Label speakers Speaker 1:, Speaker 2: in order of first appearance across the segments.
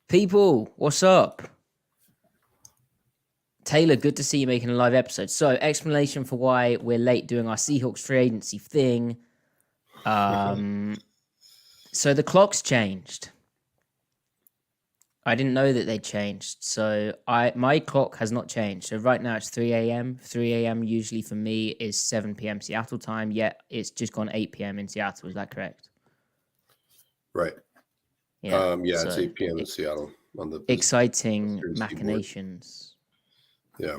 Speaker 1: People, what's up? Taylor, good to see you making a live episode. So, explanation for why we're late doing our Seahawks free agency thing. So the clock's changed. I didn't know that they changed. So my clock has not changed. So right now it's 3 a.m. 3 a.m. usually for me is 7 p.m. Seattle time, yet it's just gone 8 p.m. in Seattle. Is that correct?
Speaker 2: Right.
Speaker 1: Yeah.
Speaker 2: It's 8 p.m. in Seattle on the
Speaker 1: exciting machinations.
Speaker 2: Yeah.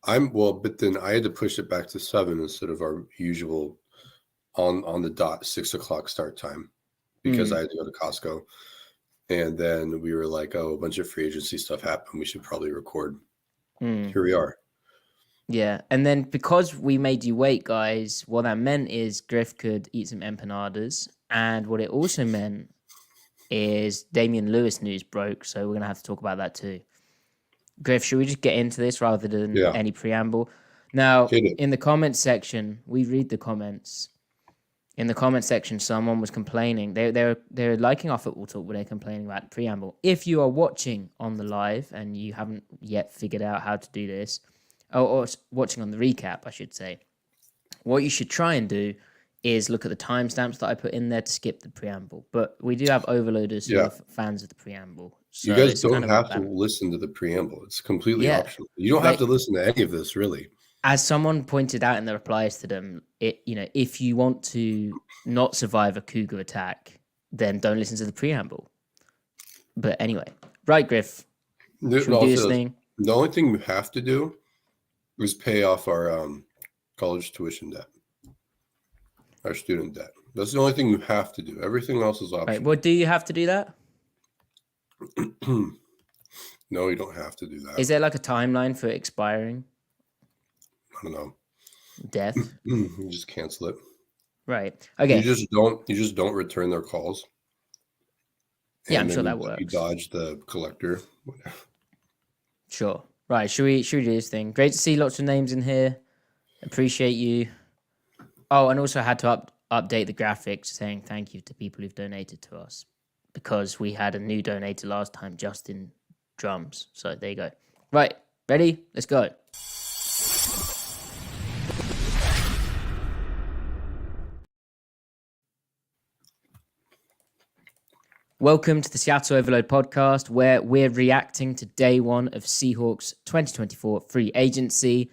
Speaker 2: But then I had to push it back to 7 instead of our usual on the dot 6 o'clock start time because I had to go to Costco. And then we were like, oh, a bunch of free agency stuff happened. We should probably record. Here we are.
Speaker 1: Yeah. And then because we made you wait, guys, what that meant is Griff could eat some empanadas. And what it also meant is Damien Lewis news broke. So we're going to have to talk about that too. Griff, should we just get into this rather than any preamble? Now, in the comments section, we read the comments. In the comment section, someone was complaining. They're liking our football talk, but they're complaining about the preamble. If you are watching on the live and you haven't yet figured out how to do this, or watching on the recap, I should say, what you should try and do is look at the timestamps that I put in there to skip the preamble. But we do have overloaders who are fans of the preamble. So
Speaker 2: you guys don't have to listen to the preamble. It's completely optional. You don't have to listen to any of this, really.
Speaker 1: As someone pointed out in the replies to them, if you want to not survive a cougar attack, then don't listen to the preamble. But anyway, right, Griff, should we do this thing?
Speaker 2: The only thing we have to do is pay off our college tuition debt, our student debt. That's the only thing we have to do. Everything else is optional.
Speaker 1: Right, well, do you have to do that?
Speaker 2: No, you don't have to do that.
Speaker 1: Is there like a timeline for expiring?
Speaker 2: I don't know.
Speaker 1: Death.
Speaker 2: You just cancel it.
Speaker 1: Right. Okay.
Speaker 2: You just don't return their calls.
Speaker 1: Yeah, I'm sure that works.
Speaker 2: You dodge the collector.
Speaker 1: Sure. Right. Should we do this thing? Great to see lots of names in here. Appreciate you. Oh, and also had to update the graphics saying thank you to people who've donated to us because we had a new donator last time, Justin Drums. So there you go. Right. Ready? Let's go. Welcome to the Seattle Overload podcast, where we're reacting to day one of Seahawks 2024 free agency.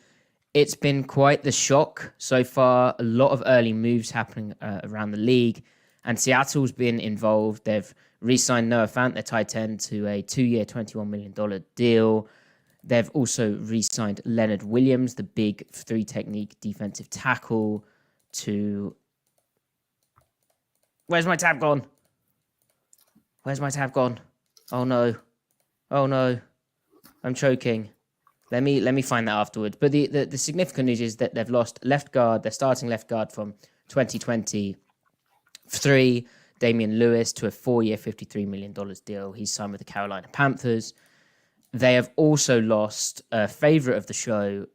Speaker 1: It's been quite the shock so far. A lot of early moves happening around the league, and Seattle's been involved. They've re-signed Noah Fant, their tight end, to a 2-year, $21 million deal. They've also re-signed Leonard Williams, the big three-technique defensive tackle, to... Where's my tab gone? Where's my tab gone? Oh no. I'm choking. Let me find that afterwards. But the significant news is that they've lost left guard, their starting left guard from 2023, Damien Lewis, to a 4-year, $53 million deal. He's signed with the Carolina Panthers. They have also lost a favorite of the show,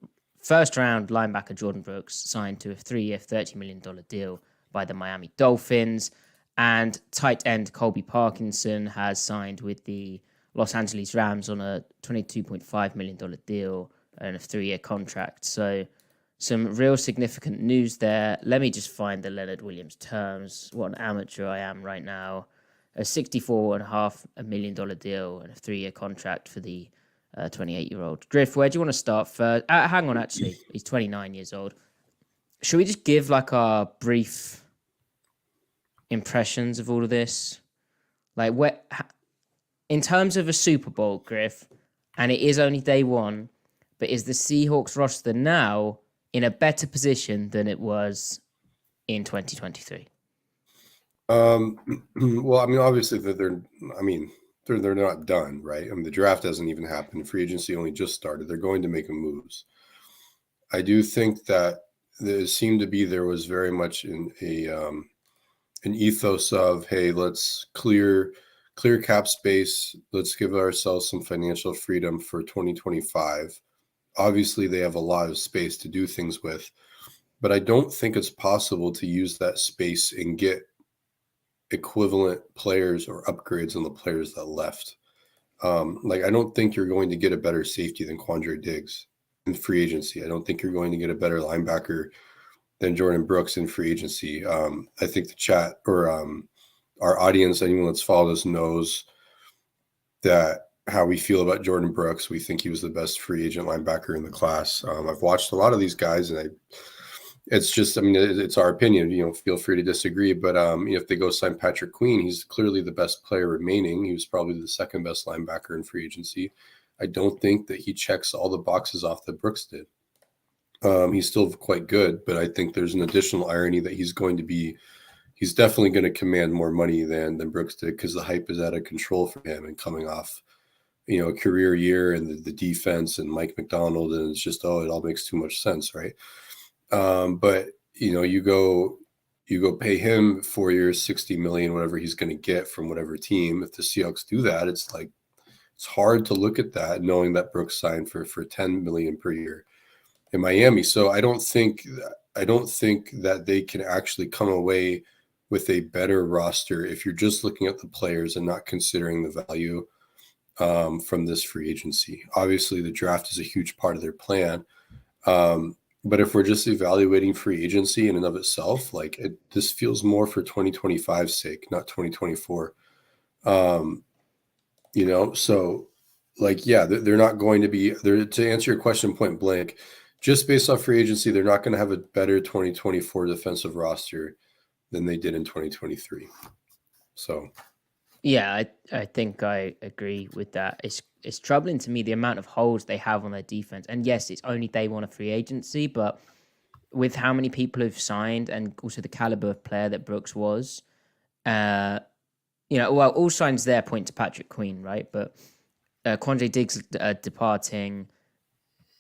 Speaker 1: first round linebacker Jordyn Brooks, signed to a 3-year, $30 million deal by the Miami Dolphins. And tight end Colby Parkinson has signed with the Los Angeles Rams on a $22.5 million deal and a 3-year contract. So some real significant news there. Let me just find the Leonard Williams terms. What an amateur I am right now. A $64.5 million deal and a 3-year contract for the 28-year-old. Griff, where do you want to start first? Hang on, actually. He's 29 years old. Should we just give like our brief impressions of all of this? Like, in terms of a Super Bowl, Griff, and it is only day one, but is the Seahawks roster now in a better position than it was in 2023?
Speaker 2: Well, I mean, obviously they're not done, right? I mean, the draft hasn't even happened. Free agency only just started. They're going to make moves. I do think that there was very much an ethos of, hey, let's clear cap space. Let's give ourselves some financial freedom for 2025. Obviously, they have a lot of space to do things with, but I don't think it's possible to use that space and get equivalent players or upgrades on the players that left. Like, I don't think you're going to get a better safety than Quandre Diggs in free agency. I don't think you're going to get a better linebacker than Jordyn Brooks in free agency. I think the chat or our audience, anyone that's followed us, knows that how we feel about Jordyn Brooks. We think he was the best free agent linebacker in the class. I've watched a lot of these guys, and it's just, I mean, it's our opinion. Feel free to disagree. But if they go sign Patrick Queen, he's clearly the best player remaining. He was probably the second best linebacker in free agency. I don't think that he checks all the boxes off that Brooks did. He's still quite good, but I think there's an additional irony that he's definitely going to command more money than Brooks did, because the hype is out of control for him and coming off, a career year and the defense and Mike Macdonald, and it's just, it all makes too much sense, right? But you go pay him 4 years, $60 million, whatever he's going to get from whatever team. If the Seahawks do that, it's hard to look at that knowing that Brooks signed for $10 million per year in Miami. So I don't think that they can actually come away with a better roster if you're just looking at the players and not considering the value from this free agency. Obviously, the draft is a huge part of their plan. But if we're just evaluating free agency in and of itself, this feels more for 2025's sake, not 2024. So they're not going to be there. To answer your question point blank, just based off free agency, they're not going to have a better 2024 defensive roster than they did in 2023. So,
Speaker 1: yeah, I think I agree with that. It's troubling to me the amount of holes they have on their defense. And yes, it's only day one of free agency, but with how many people have signed and also the caliber of player that Brooks was, all signs there point to Patrick Queen, right? But Quandre Diggs departing,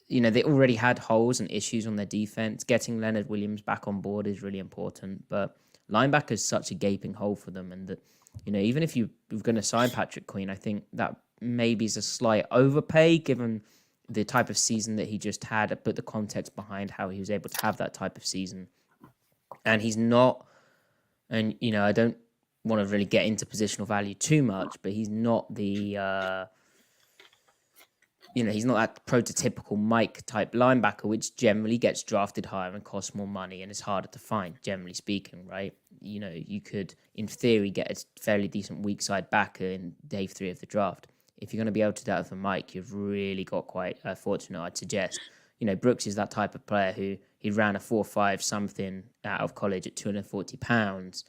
Speaker 1: they already had holes and issues on their defense. Getting Leonard Williams back on board is really important, but linebacker is such a gaping hole for them. And that, even if you're going to sign Patrick Queen, I think that maybe is a slight overpay given the type of season that he just had, but the context behind how he was able to have that type of season. And he's not, and, I don't want to really get into positional value too much, but he's not the, he's not that prototypical Mike type linebacker, which generally gets drafted higher and costs more money and is harder to find, generally speaking, right? You could, in theory, get a fairly decent weak side backer in day 3 of the draft. If you're going to be able to do that for Mike, you've really got quite fortunate, I'd suggest. Brooks is that type of player who he ran a 4.5 something out of college at 240 pounds,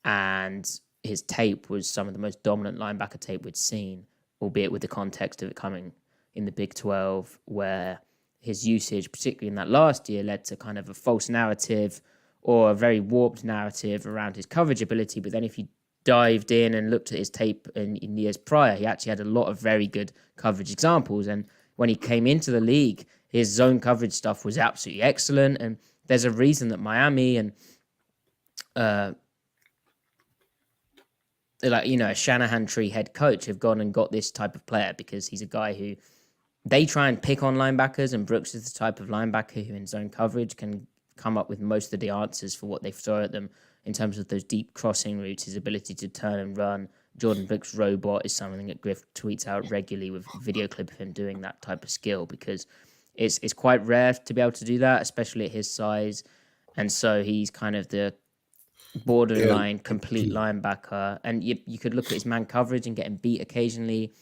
Speaker 1: and his tape was some of the most dominant linebacker tape we'd seen, albeit with the context of it coming in the Big 12, where his usage, particularly in that last year, led to kind of a false narrative or a very warped narrative around his coverage ability. But then if you dived in and looked at his tape in years prior, he actually had a lot of very good coverage examples. And when he came into the league, his zone coverage stuff was absolutely excellent. And there's a reason that Miami and a Shanahan tree head coach have gone and got this type of player, because he's a guy who they try and pick on linebackers, and Brooks is the type of linebacker who in zone coverage can come up with most of the answers for what they throw at them in terms of those deep crossing routes, his ability to turn and run. Jordyn Brooks' robot is something that Griff tweets out regularly with video clip of him doing that type of skill, because it's quite rare to be able to do that, especially at his size. And so he's kind of the borderline complete linebacker. And you could look at his man coverage and get him beat occasionally.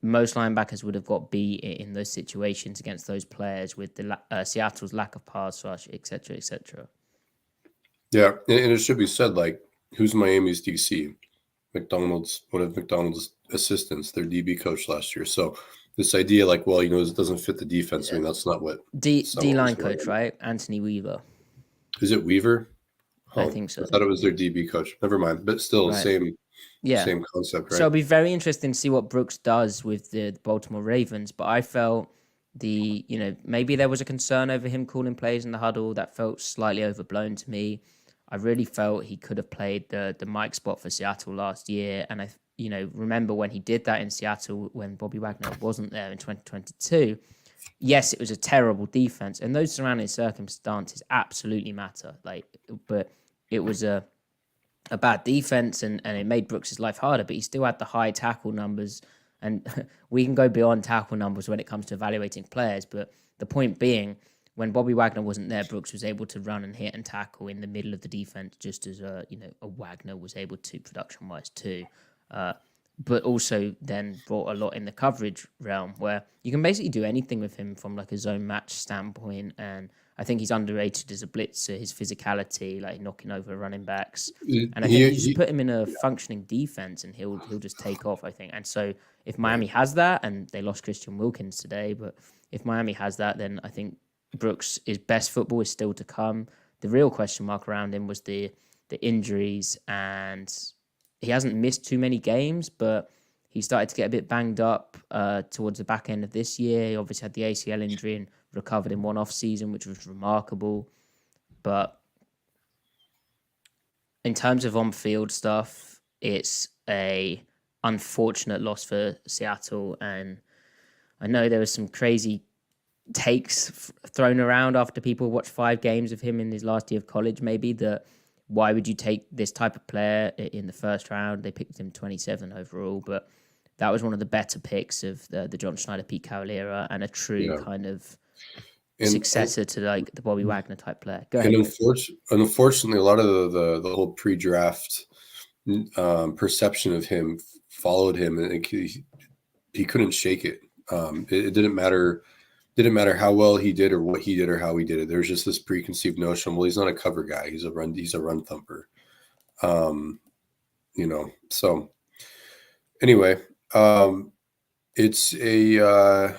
Speaker 1: Most linebackers would have got beat in those situations against those players with the Seattle's lack of pass rush, et cetera, et cetera.
Speaker 2: Yeah, and it should be said, who's Miami's DC? One of Macdonald's assistants, their DB coach last year. So this idea, it doesn't fit the defense. I mean, that's not what
Speaker 1: D-line coach, right? Anthony Weaver.
Speaker 2: Is it Weaver?
Speaker 1: I think so.
Speaker 2: I thought it was their DB coach. Never mind, but still
Speaker 1: right.
Speaker 2: Same concept, right?
Speaker 1: So it'll be very interesting to see what Brooks does with the Baltimore Ravens. But I felt maybe there was a concern over him calling plays in the huddle that felt slightly overblown to me. I really felt he could have played the Mike spot for Seattle last year. And I remember when he did that in Seattle when Bobby Wagner wasn't there in 2022. Yes, it was a terrible defense, and those surrounding circumstances absolutely matter. But it was a bad defense, and it made Brooks' life harder, but he still had the high tackle numbers And we can go beyond tackle numbers when it comes to evaluating players. But the point being, when Bobby Wagner wasn't there, Brooks was able to run and hit and tackle in the middle of the defense, just as a Wagner was able to production-wise too. But also then brought a lot in the coverage realm, where you can basically do anything with him from like a zone match standpoint. And I think he's underrated as a blitzer, his physicality, like knocking over running backs. And I think you just put him in a functioning defense and he'll just take off, I think. And so if Miami has that, and they lost Christian Wilkins today, but if Miami has that, then I think Brooks' best football is still to come. The real question mark around him was the injuries, and he hasn't missed too many games, but he started to get a bit banged up towards the back end of this year. He obviously had the ACL injury and recovered in one off season, which was remarkable. But in terms of on-field stuff, it's a unfortunate loss for Seattle. And I know there was some crazy takes thrown around after people watched 5 games of him in his last year of college, maybe, that why would you take this type of player in the first round? They picked him 27 overall, but that was one of the better picks of the John Schneider, Pete Carroll era, and a true kind of successor to like the Bobby Wagner type player. Go ahead.
Speaker 2: And unfortunately, a lot of the whole pre-draft perception of him followed him, and he couldn't shake it. It didn't matter. Didn't matter how well he did or what he did or how he did it. There's just this preconceived notion. Well, he's not a cover guy. He's a run thumper. So anyway, it's a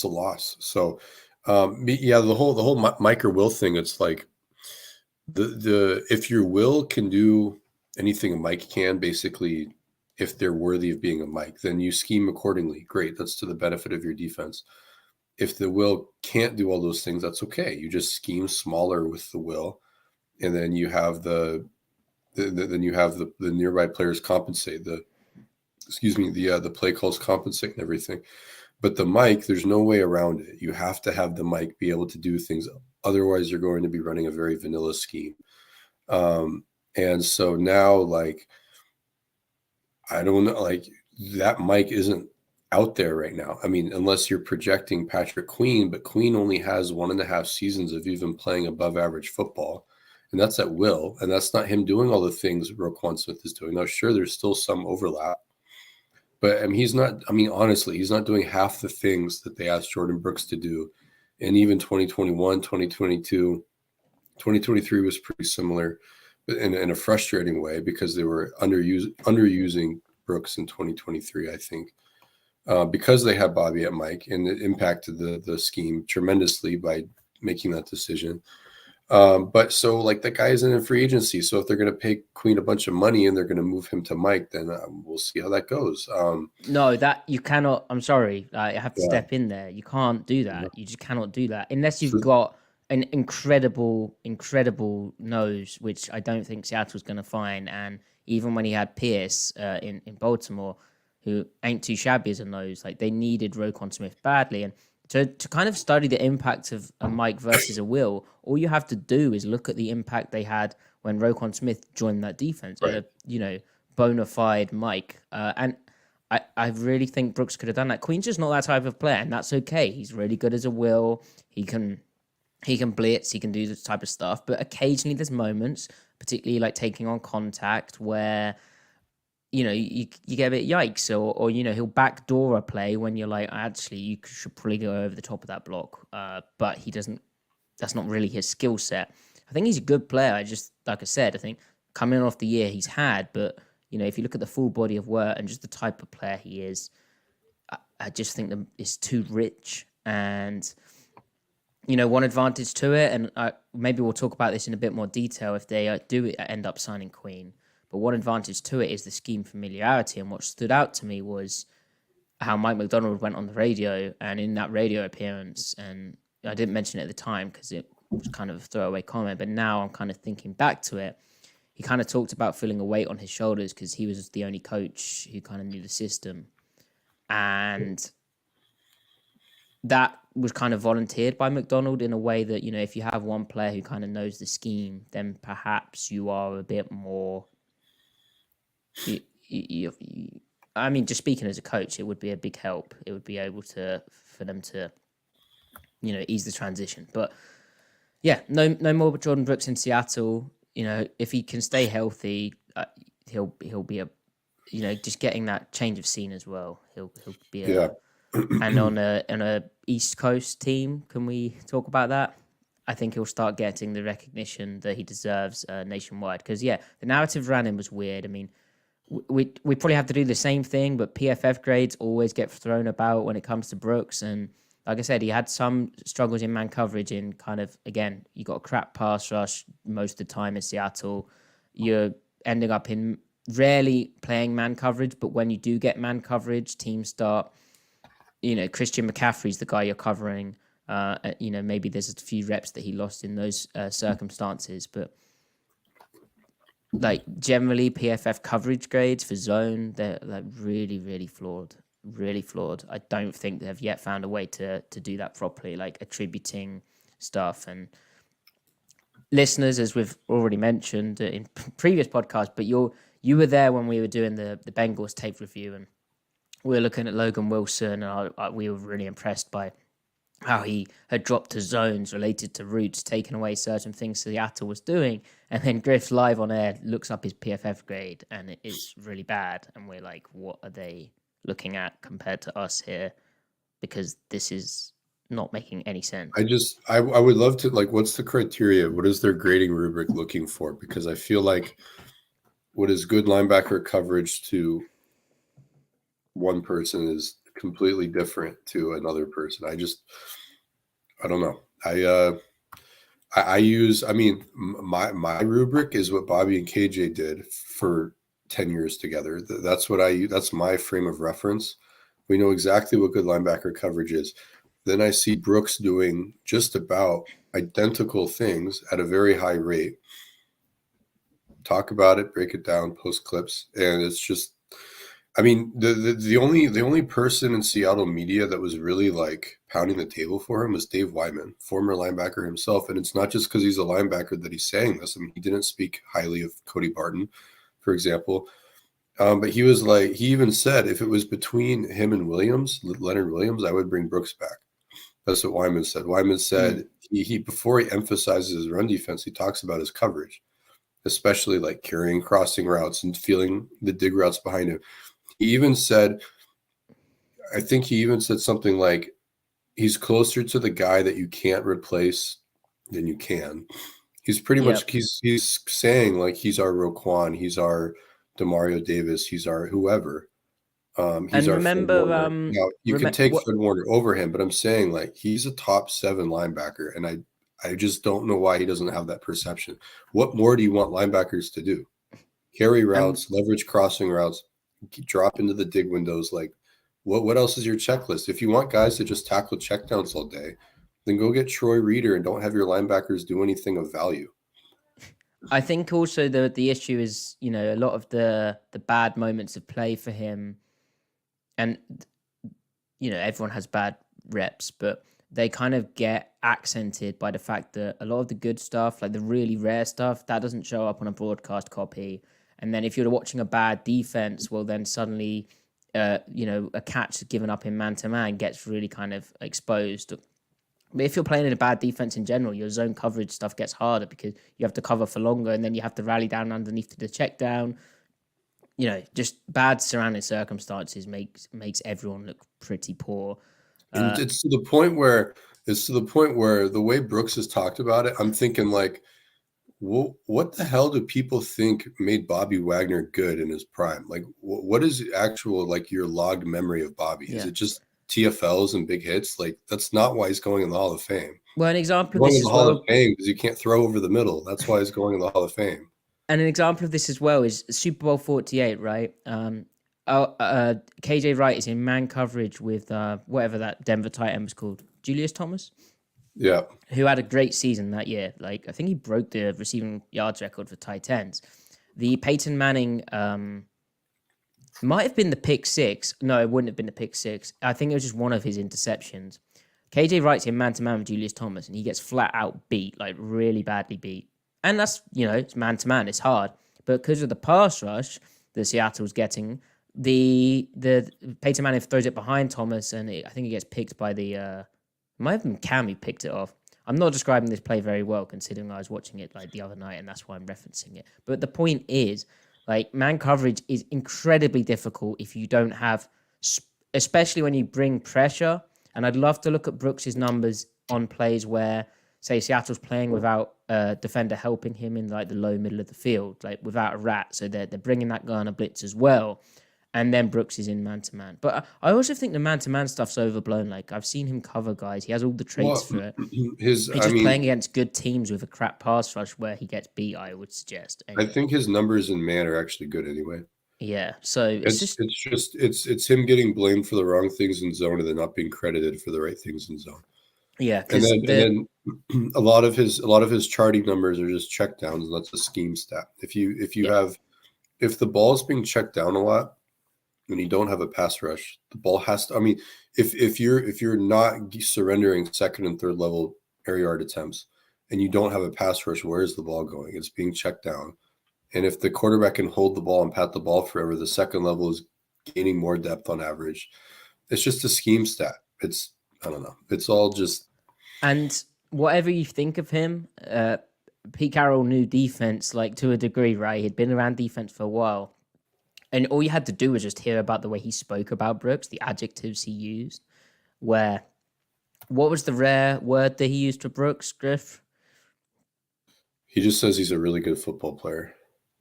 Speaker 2: loss. So the whole Mike or Will thing. It's like the if your Will can do anything a Mike can, basically, if they're worthy of being a Mike, then you scheme accordingly. Great. That's to the benefit of your defense. If the Will can't do all those things, that's okay. You just scheme smaller with the Will, and then you have the nearby players compensate. The play calls compensate and everything. But the Mike, there's no way around it. You have to have the Mike be able to do things. Otherwise, you're going to be running a very vanilla scheme. And so now, like, I don't know, like, that Mike isn't out there right now. I mean, unless you're projecting Patrick Queen, but Queen only has 1.5 seasons of even playing above average football. And that's at will. And that's not him doing all the things Roquan Smith is doing. Now, sure, there's still some overlap. But honestly, he's not doing half the things that they asked Jordyn Brooks to do. And even 2021, 2022, 2023 was pretty similar, but in a frustrating way, because they were underusing Brooks in 2023, I think, because they had Bobby at Mike, and it impacted the scheme tremendously by making that decision. But so, like, that guy is in a free agency. So if they're going to pay Queen a bunch of money and they're going to move him to Mike, then we'll see how that goes.
Speaker 1: No, that you cannot. I'm sorry. I have to step in there. You can't do that. You just cannot do that unless you've got an incredible nose, which I don't think Seattle's going to find. And even when he had Pierce in Baltimore, who ain't too shabby as a nose, like, they needed Roquan Smith badly. And to kind of study the impact of a Mike versus a Will, all you have to do is look at the impact they had when Roquan Smith joined that defense. Right. Bona fide Mike. And I really think Brooks could have done that. Queen's just not that type of player, and that's okay. He's really good as a Will. He can blitz. He can do this type of stuff. But occasionally there's moments, particularly like taking on contact, where you get a bit yikes, or he'll backdoor a play when you're like, actually, you should probably go over the top of that block. But he doesn't. That's not really his skill set. I think he's a good player. Like I said, I think coming off the year he's had, but if you look at the full body of work and just the type of player he is, I just think that it's too rich. And one advantage to it, and maybe we'll talk about this in a bit more detail if they do end up signing Queen. But one advantage to it is the scheme familiarity. And what stood out to me was how Mike Macdonald went on the radio, and in that radio appearance, and I didn't mention it at the time because it was kind of a throwaway comment, but now I'm kind of thinking back to it. He kind of talked about feeling a weight on his shoulders because he was the only coach who kind of knew the system. And that was kind of volunteered by Macdonald in a way that, if you have one player who kind of knows the scheme, then perhaps you are a bit more... I mean, just speaking as a coach, it would be a big help. It would be able for them to, ease the transition. But yeah, no more Jordyn Brooks in Seattle. If he can stay healthy, he'll be just getting that change of scene as well. He'll be
Speaker 2: Yeah.
Speaker 1: And on a East Coast team, can we talk about that? I think he'll start getting the recognition that he deserves nationwide. Because the narrative around him was weird. I mean, we probably have to do the same thing, but PFF grades always get thrown about when it comes to Brooks. And like I said, he had some struggles in man coverage. In kind of, again, you got a crap pass rush most of the time in Seattle. You're ending up in rarely playing man coverage, but when you do get man coverage, teams start. Christian McCaffrey's the guy you're covering. Maybe there's a few reps that he lost in those circumstances, but like generally PFF coverage grades for zone, they're like really, really flawed. Really flawed. I don't think they have yet found a way to do that properly, like attributing stuff. And listeners, as we've already mentioned in previous podcasts, but you were there when we were doing the Bengals tape review, and we were looking at Logan Wilson, and we were really impressed by how he had dropped to zones related to routes, taken away certain things Seattle was doing. And then Griff live on air looks up his PFF grade, and it is really bad. And we're like, what are they looking at compared to us here? Because this is not making any sense.
Speaker 2: I would love to, like, what's the criteria? What is their grading rubric looking for? Because I feel like what is good linebacker coverage to one person is completely different to another person. I don't know. My rubric is what Bobby and KJ did for 10 years together. That's what I use. That's my frame of reference. We know exactly what good linebacker coverage is. Then I see Brooks doing just about identical things at a very high rate. Talk about it, break it down, post clips, and it's just, I mean, the only person in Seattle media that was really like pounding the table for him was Dave Wyman, former linebacker himself. And it's not just because he's a linebacker that he's saying this. I mean, he didn't speak highly of Cody Barton, for example. But he was like, he even said if it was between him and Leonard Williams, I would bring Brooks back. That's what Wyman said. Wyman said he before he emphasizes his run defense, he talks about his coverage, especially like carrying crossing routes and feeling the dig routes behind him. He even said, I think he even said something like, he's closer to the guy that you can't replace than you can. He's pretty much, he's saying like, he's our Roquan, he's our Demario Davis, he's our whoever. He's our
Speaker 1: remember,
Speaker 2: now, you can take Fred Warner over him, but I'm saying like, he's a top 7 linebacker. And I just don't know why he doesn't have that perception. What more do you want linebackers to do? Carry routes, leverage crossing routes, drop into the dig windows. Like, what else is your checklist? If you want guys to just tackle checkdowns all day, then go get Troy Reeder and don't have your linebackers do anything of value.
Speaker 1: I think also the issue is, a lot of the bad moments of play for him, and everyone has bad reps, but they kind of get accented by the fact that a lot of the good stuff, like the really rare stuff, that doesn't show up on a broadcast copy. And then if you're watching a bad defense, well, then suddenly, a catch given up in man-to-man gets really kind of exposed. But if you're playing in a bad defense in general, your zone coverage stuff gets harder because you have to cover for longer, and then you have to rally down underneath to the check down. Just bad surrounding circumstances makes everyone look pretty poor.
Speaker 2: It's to the point where the way Brooks has talked about it, I'm thinking like, well, what the hell do people think made Bobby Wagner good in his prime? Like, what is actual, like, your logged memory of Bobby? Is it just TFLs and big hits? Like, that's not why he's going in the Hall of Fame.
Speaker 1: Well, an example
Speaker 2: of this is Hall of Fame because you can't throw over the middle. That's why he's going in the Hall of Fame.
Speaker 1: And an example of this as well is Super Bowl 48, right? KJ Wright is in man coverage with whatever that Denver tight end was called, Julius Thomas.
Speaker 2: Yeah.
Speaker 1: Who had a great season that year. Like, I think he broke the receiving yards record for tight ends. The Peyton Manning might have been the pick 6. No, it wouldn't have been the pick 6. I think it was just one of his interceptions. KJ Wright's in man-to-man with Julius Thomas, and he gets flat out beat, like really badly beat. And that's, it's man-to-man. It's hard. But because of the pass rush that Seattle's getting, the Peyton Manning throws it behind Thomas, and I think it gets picked by the might have been Cam who picked it off. I'm not describing this play very well, considering I was watching it like the other night, and that's why I'm referencing it. But the point is, like, man coverage is incredibly difficult if you don't have, especially when you bring pressure. And I'd love to look at Brooks's numbers on plays where, say, Seattle's playing without a defender helping him in like the low middle of the field, like without a rat. So they're bringing that guy on a blitz as well. And then Brooks is in man-to-man. But I also think the man-to-man stuff's overblown. Like, I've seen him cover guys. He has all the traits for it. He's just playing against good teams with a crap pass rush where he gets beat, I would suggest. Anyway.
Speaker 2: I think his numbers in man are actually good anyway.
Speaker 1: Yeah, so
Speaker 2: it's him getting blamed for the wrong things in zone and then not being credited for the right things in zone.
Speaker 1: Yeah,
Speaker 2: and then a lot of his charting numbers are just check downs, and that's a scheme stat. If the ball is being checked down a lot, when you don't have a pass rush, the ball has to. I mean, if you're not surrendering second and third level air yard attempts, and you don't have a pass rush, where is the ball going? It's being checked down. And if the quarterback can hold the ball and pat the ball forever, the second level is gaining more depth on average. It's just a scheme stat. I don't know. It's all just.
Speaker 1: And whatever you think of him, Pete Carroll knew defense like to a degree, right? He'd been around defense for a while. And all you had to do was just hear about the way he spoke about Brooks, the adjectives he used, what was the rare word that he used for Brooks, Griff?
Speaker 2: He just says he's a really good football player.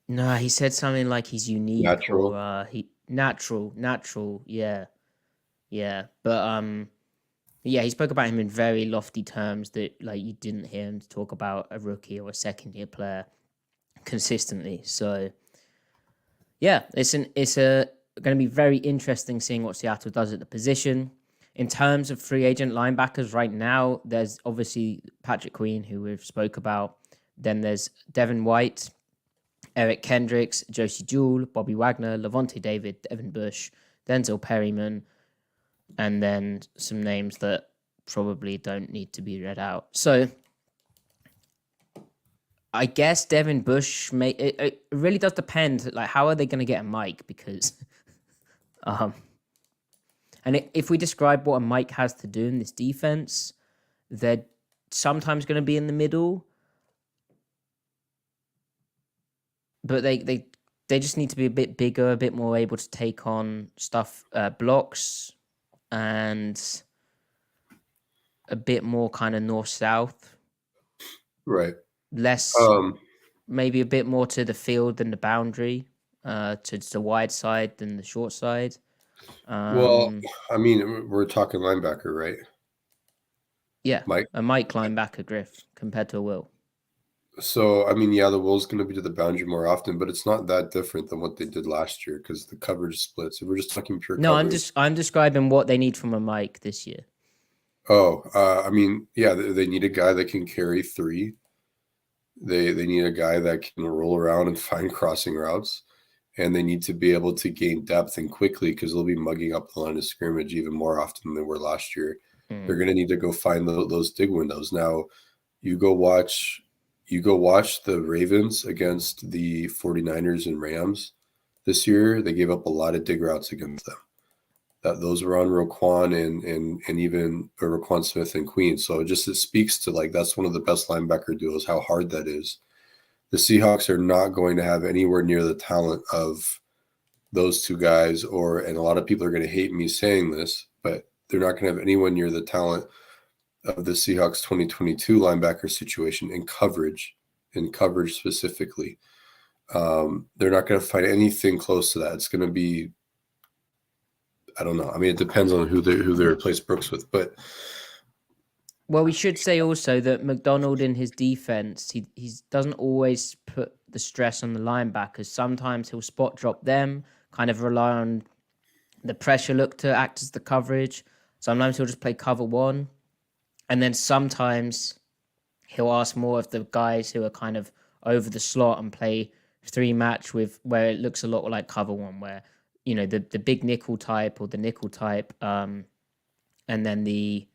Speaker 1: No, he said something like he's unique.
Speaker 2: Natural.
Speaker 1: Or, natural. Yeah. But, yeah, he spoke about him in very lofty terms that like you didn't hear him talk about a rookie or a second-year player consistently. So, yeah, it's going to be very interesting seeing what Seattle does at the position. In terms of free agent linebackers right now, there's obviously Patrick Queen, who we've spoke about. Then there's Devin White, Eric Kendricks, Josie Jewell, Bobby Wagner, Levante David, Devin Bush, Denzel Perryman, and then some names that probably don't need to be read out. So I guess Devin Bush it really does depend. Like, how are they going to get a Mike? Because, and if we describe what a Mike has to do in this defense, they're sometimes going to be in the middle, but they just need to be a bit bigger, a bit more able to take on stuff, blocks, and a bit more kind of north-south.
Speaker 2: Right.
Speaker 1: Less, maybe a bit more to the field than the boundary, to the wide side than the short side.
Speaker 2: Well, I mean, we're talking linebacker, right?
Speaker 1: Yeah,
Speaker 2: Mike?
Speaker 1: A Mike linebacker, Griff, compared to a Will. So,
Speaker 2: I mean, yeah, the Will's going to be to the boundary more often, but it's not that different than what they did last year because the coverage splits. If we're just talking pure coverage.
Speaker 1: I'm describing what they need from a Mike this year.
Speaker 2: Oh, I mean, yeah, they need a guy that can carry three. They need a guy that can roll around and find crossing routes, and they need to be able to gain depth and quickly because they'll be mugging up the line of scrimmage even more often than they were last year. They're going to need to go find those dig windows. Now, you go watch the Ravens against the 49ers and Rams this year. They gave up a lot of dig routes against them. Those were on Roquan and even Roquan Smith and Queen. So it speaks to like that's one of the best linebacker duos, how hard that is. The Seahawks are not going to have anywhere near the talent of those two guys, and a lot of people are going to hate me saying this, but they're not going to have anywhere near the talent of the Seahawks 2022 linebacker situation in coverage specifically. They're not going to find anything close to that. It's going to be, I don't know. I mean, it depends on who they replace Brooks with, but.
Speaker 1: Well, we should say also that Macdonald in his defense, he doesn't always put the stress on the linebackers. Sometimes he'll spot drop them, kind of rely on the pressure look to act as the coverage. Sometimes he'll just play cover one. And then sometimes he'll ask more of the guys who are kind of over the slot and play three match with where it looks a lot like cover one, where, you know, the big nickel type or the nickel type, and then the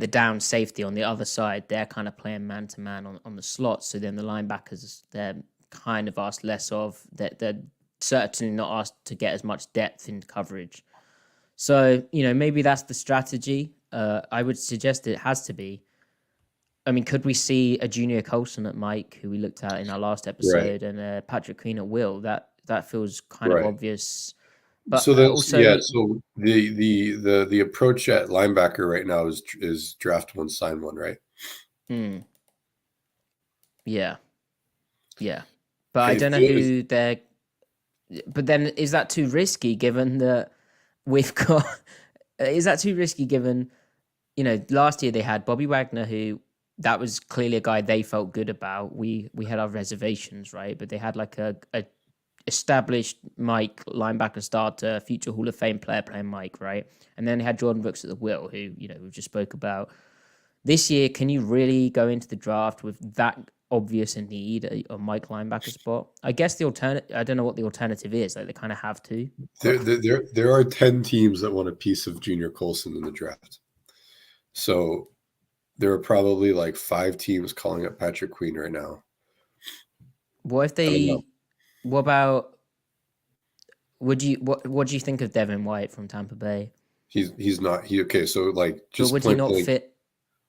Speaker 1: down safety on the other side, they're kind of playing man to man on the slot. So then the linebackers, they're kind of asked less of that. certainly not asked to get as much depth in coverage. So, maybe that's the strategy. I would suggest it has to be. I mean, could we see a Junior Colson at Mike, who we looked at in our last
Speaker 2: Right.
Speaker 1: episode, and Patrick Queen at Will? That feels kind of
Speaker 2: Right.
Speaker 1: obvious. But
Speaker 2: So that's
Speaker 1: also,
Speaker 2: So the approach at linebacker right now is draft one, sign one, right?
Speaker 1: yeah, yeah. But I
Speaker 2: I
Speaker 1: don't know
Speaker 2: feel
Speaker 1: who they're. But then, is that too risky? Given that we've got, is that too risky? Given last year they had Bobby Wagner, who that was clearly a guy they felt good about. We had our reservations, right? But they had like a established Mike linebacker starter, future Hall of Fame player playing Mike, right? And then they had Jordyn Brooks at the will, who we just spoke about. This year, can you really go into the draft with that obvious a need a Mike linebacker spot? I guess the alternate. I don't know what the alternative is. Like they kind of have to.
Speaker 2: there are 10 teams that want a piece of Junior Colson in the draft. So there are probably like 5 teams calling up Patrick Queen right now.
Speaker 1: What if they? What about? What do you think of Devin White from Tampa Bay?
Speaker 2: He's not okay. So like just
Speaker 1: but would he not fit?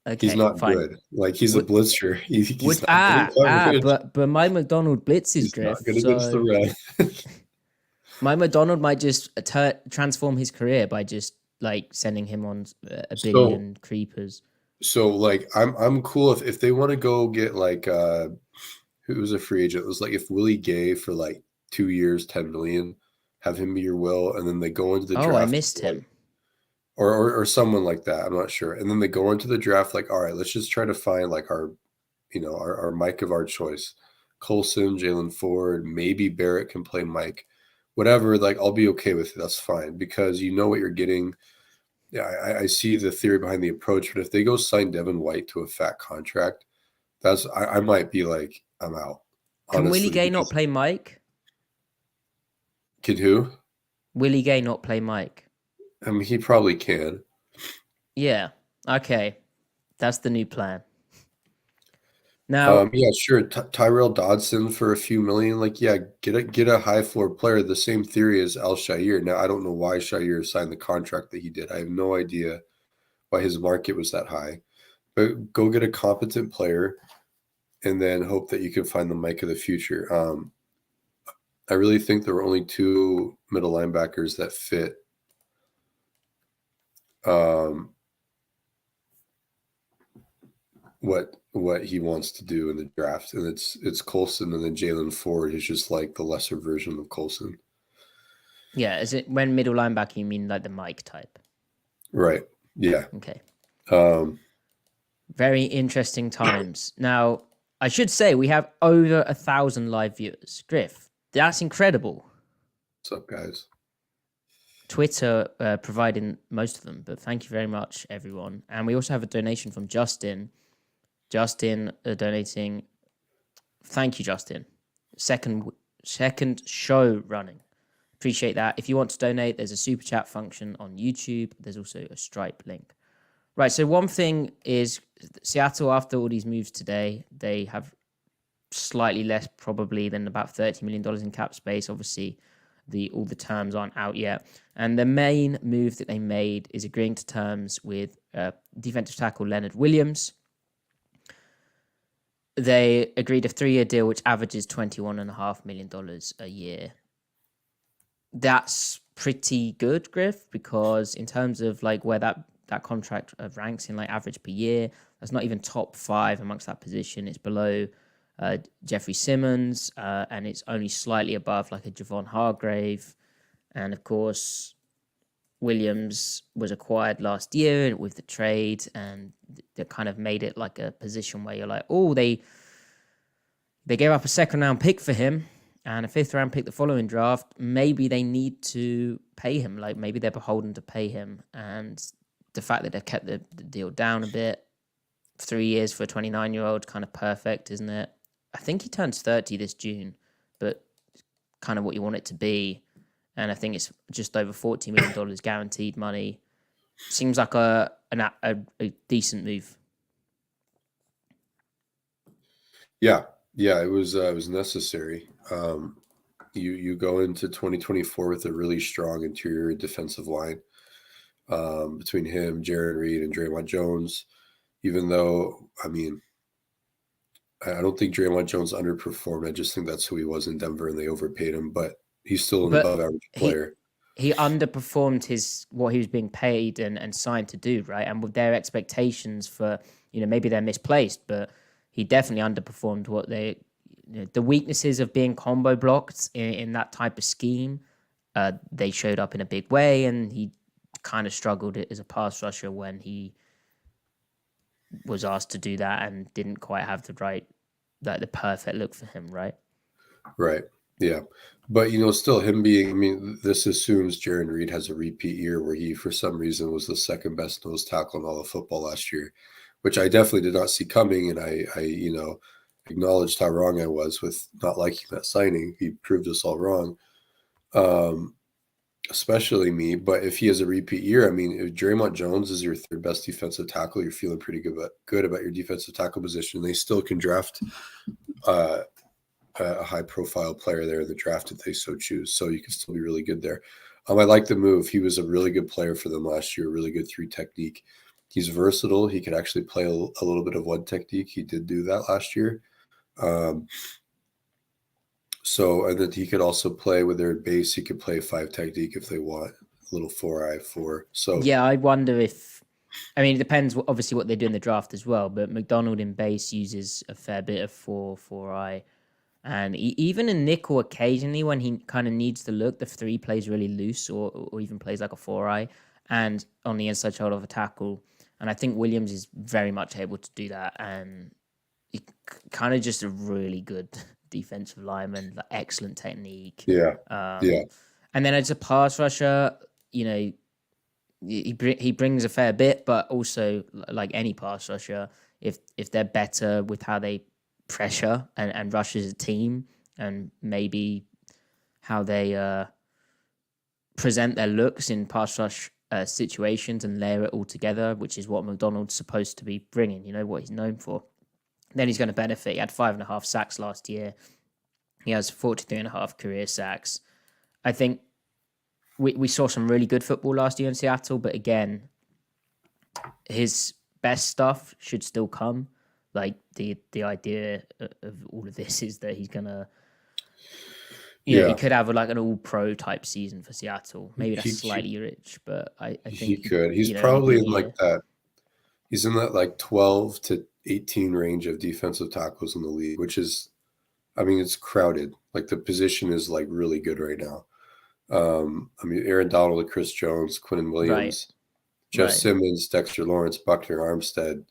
Speaker 1: Okay,
Speaker 2: he's not
Speaker 1: fine.
Speaker 2: good. Like he's a blitzer. He's not
Speaker 1: but Mike Macdonald blitzes Griff.
Speaker 2: Not good against the run.
Speaker 1: Mike Macdonald might just transform his career by just like sending him on a billion creepers.
Speaker 2: So like I'm cool if they want to go get like who was a free agent? It was like if Willie Gay for like 2 years, 10 million, have him be your will, and then they go into the draft.
Speaker 1: Oh, I missed him.
Speaker 2: Or someone like that. I'm not sure. And then they go into the draft like, all right, let's just try to find like our Mike of our choice. Colson, Jalen Ford, maybe Barrett can play Mike. Whatever, like I'll be okay with it. That's fine because you know what you're getting. Yeah, I see the theory behind the approach, but if they go sign Devin White to a fat contract, I might be like, I'm out.
Speaker 1: Can Willie Gay not play Mike?
Speaker 2: Can who?
Speaker 1: Willie Gay not play Mike?
Speaker 2: I mean, he probably can.
Speaker 1: Yeah. Okay. That's the new plan. Now,
Speaker 2: yeah, sure. Tyrell Dodson for a few million. Like, yeah, get a high floor player. The same theory as Al Shire. Now, I don't know why Shire signed the contract that he did. I have no idea why his market was that high. But go get a competent player, and then hope that you can find the Mike of the future. I really think there were only 2 middle linebackers that fit. What he wants to do in the draft, and it's Colson, and then Jalen Ford is just like the lesser version of Colson.
Speaker 1: Yeah, is it when middle linebacker you mean like the Mike type?
Speaker 2: Right. Yeah.
Speaker 1: Okay.
Speaker 2: Very
Speaker 1: interesting times. Now, I should say we have over 1,000 live viewers. Griff, that's incredible.
Speaker 2: What's up, guys?
Speaker 1: Twitter providing most of them, but thank you very much, everyone. And we also have a donation from Justin. Justin donating. Thank you, Justin. Second show running. Appreciate that. If you want to donate, there's a super chat function on YouTube. There's also a Stripe link. Right, so one thing is Seattle, after all these moves today, they have slightly less probably than about $30 million in cap space. Obviously, all the terms aren't out yet. And the main move that they made is agreeing to terms with defensive tackle Leonard Williams. They agreed a 3-year deal, which averages $21.5 million a year. That's pretty good, Griff, because in terms of like where that contract ranks in like average per year, that's not even top 5 amongst that position. It's below Jeffrey Simmons, and it's only slightly above like a Javon Hargrave. And of course, Williams was acquired last year with the trade, and they kind of made it like a position where you're like, oh, they gave up a 2nd-round pick for him and a 5th-round pick the following draft. Maybe they need to pay him. Like maybe they're beholden to pay him. And the fact that they've kept the deal down a bit, 3 years for a 29-year-old, kind of perfect, isn't it? I think he turns 30 this June, but kind of what you want it to be. And I think it's just over $40 million guaranteed money. Seems like a decent move.
Speaker 2: Yeah, it was necessary. You go into 2024 with a really strong interior defensive line between him, Jarran Reed, and Draymond Jones. Even though, I mean, I don't think Draymond Jones underperformed. I just think that's who he was in Denver, and they overpaid him. But he's still an
Speaker 1: But
Speaker 2: above average player.
Speaker 1: he underperformed what he was being paid and signed to do, right? And with their expectations for, maybe they're misplaced, but he definitely underperformed what the weaknesses of being combo blocked in that type of scheme. They showed up in a big way, and he kind of struggled as a pass rusher when he was asked to do that and didn't quite have the perfect look for him, right?
Speaker 2: Right. Yeah. But, still him this assumes Jarran Reed has a repeat year where he, for some reason, was the second best nose tackle in all of football last year, which I definitely did not see coming. And I acknowledged how wrong I was with not liking that signing. He proved us all wrong, especially me. But if he has a repeat year, if Draymond Jones is your third best defensive tackle, you're feeling pretty good about your defensive tackle position. They still can draft a high-profile player there in the draft if they so choose. So you can still be really good there. I like the move. He was a really good player for them last year, really good 3 technique. He's versatile. He could actually play a little bit of 1 technique. He did do that last year. And then he could also play with their base. He could play 5 technique if they want, a little 4-eye-4. So
Speaker 1: yeah, I wonder if, it depends obviously what they do in the draft as well, but Macdonald in base uses a fair bit of 4-eye. And even in nickel, occasionally when he kind of needs the look, the 3 plays really loose or even plays like a 4-eye and on the inside shoulder of a tackle. And I think Williams is very much able to do that. And he kind of just a really good defensive lineman, like excellent technique.
Speaker 2: Yeah.
Speaker 1: And then as a pass rusher, he brings a fair bit, but also like any pass rusher, if they're better with how they pressure and rush as a team, and maybe how they present their looks in pass rush situations and layer it all together, which is what Macdonald's supposed to be bringing, what he's known for, then he's going to benefit. He had 5.5 sacks last year. He has 43.5 career sacks. I think we saw some really good football last year in Seattle, but again, his best stuff should still come. Like the idea of all of this is that he's gonna, he could have an all-pro type season for Seattle. Maybe that's slightly rich, but I think
Speaker 2: he could. He's probably in that. He's in that 12 to 18 range of defensive tackles in the league, which is, it's crowded. Like the position is really good right now. Aaron Donald, Chris Jones, Quinnen Williams, Jeff Simmons, Dexter Lawrence, Buckner, Armstead,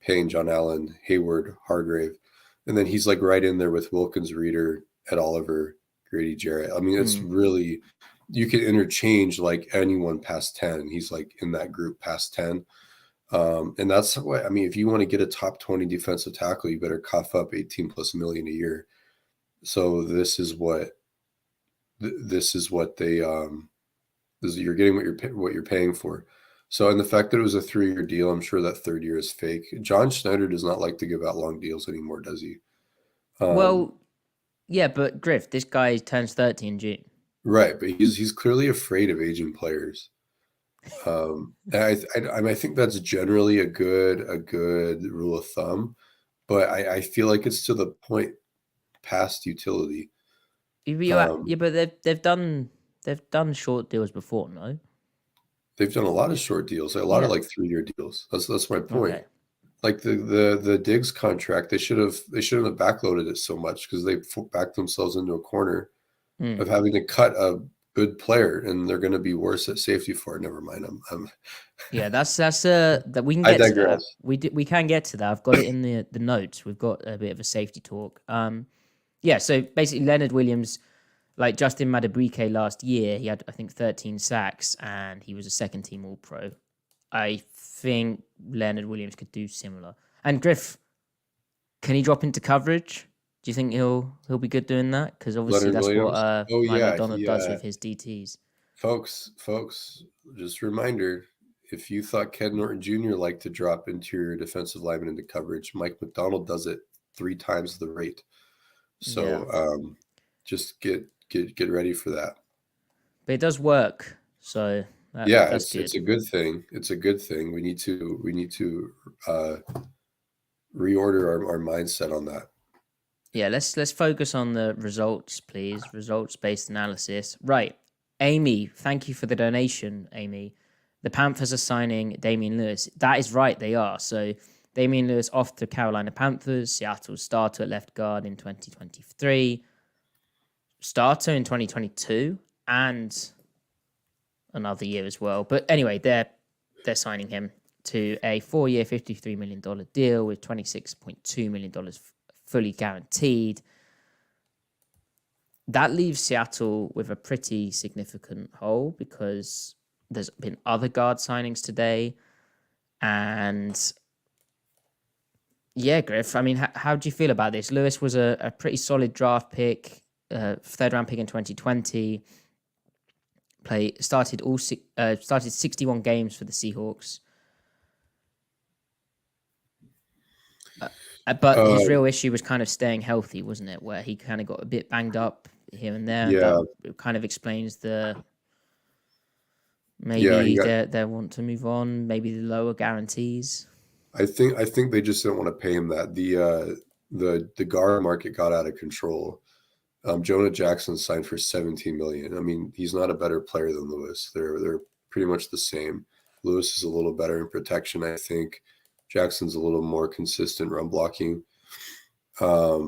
Speaker 2: Payne, John Allen, Hayward, Hargrave. And then he's right in there with Wilkins, Reeder, Ed Oliver, Grady Jarrett. It's really, you can interchange anyone past 10. He's in that group past 10. And that's what, if you want to get a top 20 defensive tackle, you better cough up 18+ million a year. So this is what they, you're getting what you're paying for. So, and the fact that it was a 3-year deal, I'm sure that 3rd year is fake. John Schneider does not like to give out long deals anymore, does he?
Speaker 1: Well, yeah, but Griff, this guy turns 30 in June.
Speaker 2: Right, but he's clearly afraid of aging players. I think that's generally a good rule of thumb, but I feel like it's to the point past utility.
Speaker 1: But they've done short deals before, no?
Speaker 2: They've done a lot of short deals, a lot of 3-year deals. That's my point. Okay. The Diggs contract, they shouldn't have backloaded it so much because they backed themselves into a corner of having to cut a good player, and they're going to be worse at safety for it. Never mind.
Speaker 1: Yeah, that's that we can get to that. We can get to that. I've got it in the notes. We've got a bit of a safety talk. Yeah. So basically, Leonard Williams, like Justin Madubuike last year, he had I think 13 sacks, and he was a second-team All-Pro. I think Leonard Williams could do similar. And Griff, can he drop into coverage? Do you think he'll be good doing that? Because obviously
Speaker 2: Leonard
Speaker 1: that's
Speaker 2: Williams?
Speaker 1: what Mike Macdonald does with his DTs.
Speaker 2: Folks, just a reminder, if you thought Ken Norton Jr. liked to drop interior defensive linemen into coverage, Mike Macdonald does it 3 times the rate. So just get get ready for that.
Speaker 1: But it does work, so
Speaker 2: Yeah,
Speaker 1: that's good.
Speaker 2: it's a good thing. It's a good thing. We need to reorder our mindset on that.
Speaker 1: Yeah, let's focus on the results, please. Results-based analysis. Right. Amy, thank you for the donation, Amy. The Panthers are signing Damien Lewis. That is right, they are. So Damien Lewis off to Carolina Panthers, Seattle starter at left guard in 2023, starter in 2022, and another year as well. But anyway, they're signing him to a 4-year, $53 million deal with $26.2 million fully guaranteed. That leaves Seattle with a pretty significant hole because there's been other guard signings today. And yeah, Griff, I mean, how do you feel about this? Lewis was a pretty solid draft pick, third round pick in 2020. Started 61 games for the Seahawks. But his real issue was kind of staying healthy, wasn't it? Where he kind of got a bit banged up here and there.
Speaker 2: Yeah.
Speaker 1: That kind of explains maybe they want to move on, maybe the lower guarantees.
Speaker 2: I think they just don't want to pay him that. The guard market got out of control. Jonah Jackson signed for $17 million. I mean, he's not a better player than Lewis. They're pretty much the same. Lewis is a little better in protection, I think. Jackson's a little more consistent run blocking. I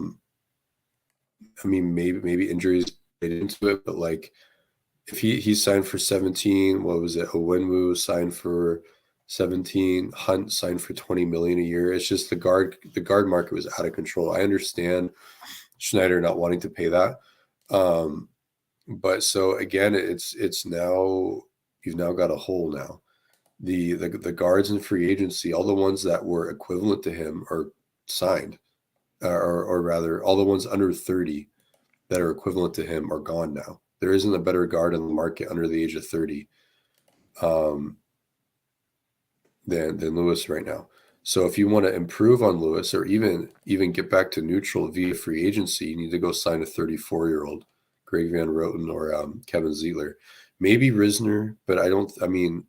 Speaker 2: mean, maybe injuries get into it, but like if he signed for 17, what was it? Owenwu signed for 17, Hunt signed for 20 million a year. It's just the guard market was out of control. I understand Schneider not wanting to pay that. But so again, it's now you've now got a hole now. The guards in free agency, all the ones that were equivalent to him are signed, or rather, all the ones under 30 that are equivalent to him are gone now. There isn't a better guard in the market under the age of 30 than Lewis right now. So if you want to improve on Lewis or even get back to neutral via free agency, you need to go sign a 34-year-old Greg Van Roten or Kevin Zeitler, maybe Risner, but I mean.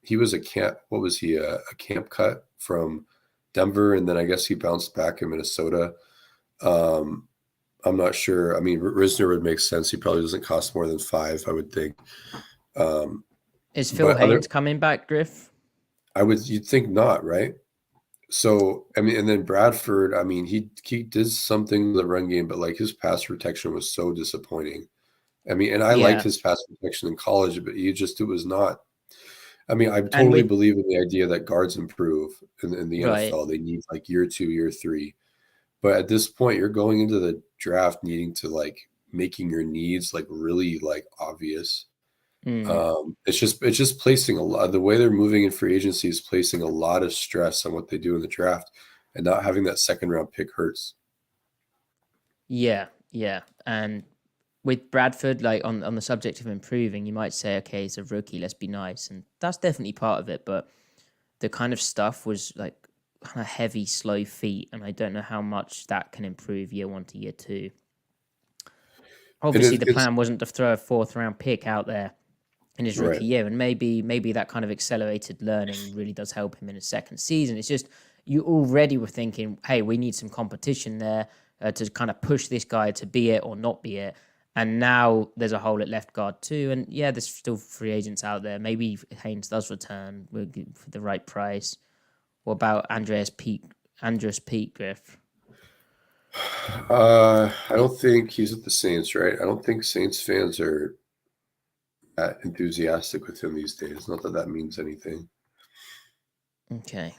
Speaker 2: He was a camp cut from Denver, and then I guess he bounced back in Minnesota. I'm not sure. I mean, Risner would make sense. He probably doesn't cost more than $5, I would think.
Speaker 1: Is Phil Haynes coming back, Griff?
Speaker 2: You'd think not, right? So, I mean, and then Bradford, I mean, he did something in the run game, but like his pass protection was so disappointing. I mean, and I liked his pass protection in college, but it was not. I mean, I totally believe in the idea that guards improve in the NFL. They need like year 2, year 3. But at this point, you're going into the draft needing to like making your needs like really like obvious. It's just placing a lot. The way they're moving in free agency is placing a lot of stress on what they do in the draft, and not having that second round pick hurts.
Speaker 1: Yeah, and with Bradford, like on the subject of improving, you might say, okay, he's a rookie, let's be nice. And that's definitely part of it. But the kind of stuff was like kind of heavy, slow feet. And I don't know how much that can improve year 1 to year 2. Obviously, the plan wasn't to throw a 4th round pick out there in his rookie year. And maybe that kind of accelerated learning really does help him in his second season. It's just you already were thinking, hey, we need some competition there to kind of push this guy to be it or not be it. And now there's a hole at left guard too. And yeah, there's still free agents out there. Maybe Haynes does return for the right price. What about Andreas Peak, Griff?
Speaker 2: I don't think he's at the Saints, right? I don't think Saints fans are that enthusiastic with him these days. Not that that means anything.
Speaker 1: Okay.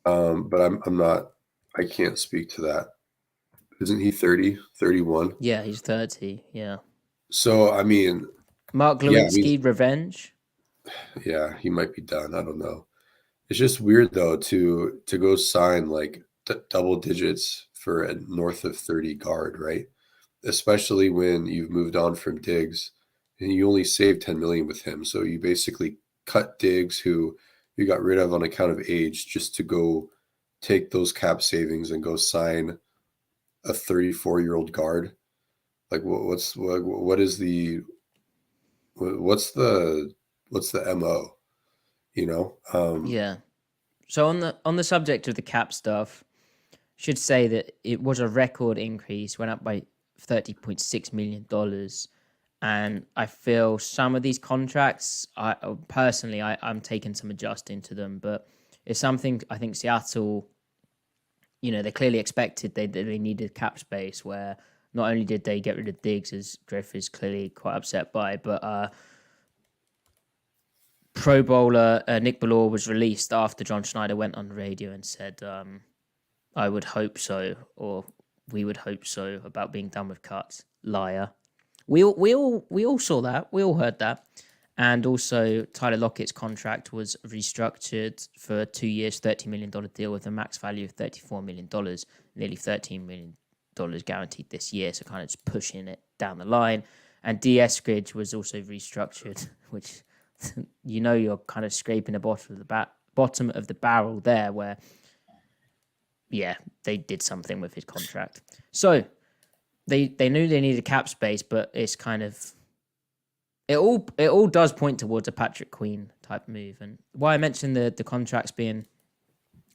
Speaker 2: But I'm not. I can't speak to that. Isn't he 30, 31?
Speaker 1: Yeah, he's 30. Yeah.
Speaker 2: So I mean,
Speaker 1: Mark Lewinsky, revenge.
Speaker 2: Yeah, he might be done. I don't know. It's just weird though to go sign like double digits for a north of 30 guard, right? Especially when you've moved on from Diggs and you only saved 10 million with him. So you basically cut Diggs, who you got rid of on account of age, just to go take those cap savings and go sign a 34-year-old guard. Like what is the what's the MO? You know?
Speaker 1: Yeah. So on the subject of the cap stuff, should say that it was a record increase, went up by $30.6 million. And I feel some of these contracts, I'm taking some adjusting to them, but it's something I think Seattle, they clearly expected they needed cap space, where not only did they get rid of Diggs, as Griff is clearly quite upset by, but Pro Bowler Nick Ballore was released after John Schneider went on the radio and said, I would hope so, or we would hope so, about being done with cuts. Liar. We all saw that. We all heard that. And also, Tyler Lockett's contract was restructured for 2 years, $30 million deal with a max value of $34 million, nearly $13 million guaranteed this year. So kind of just pushing it down the line. And D. Eskridge was also restructured, which you're kind of scraping the bottom of the barrel there, where they did something with his contract. So they knew they needed cap space, but it's kind of it all does point towards a Patrick Queen type move. And why I mentioned the contracts being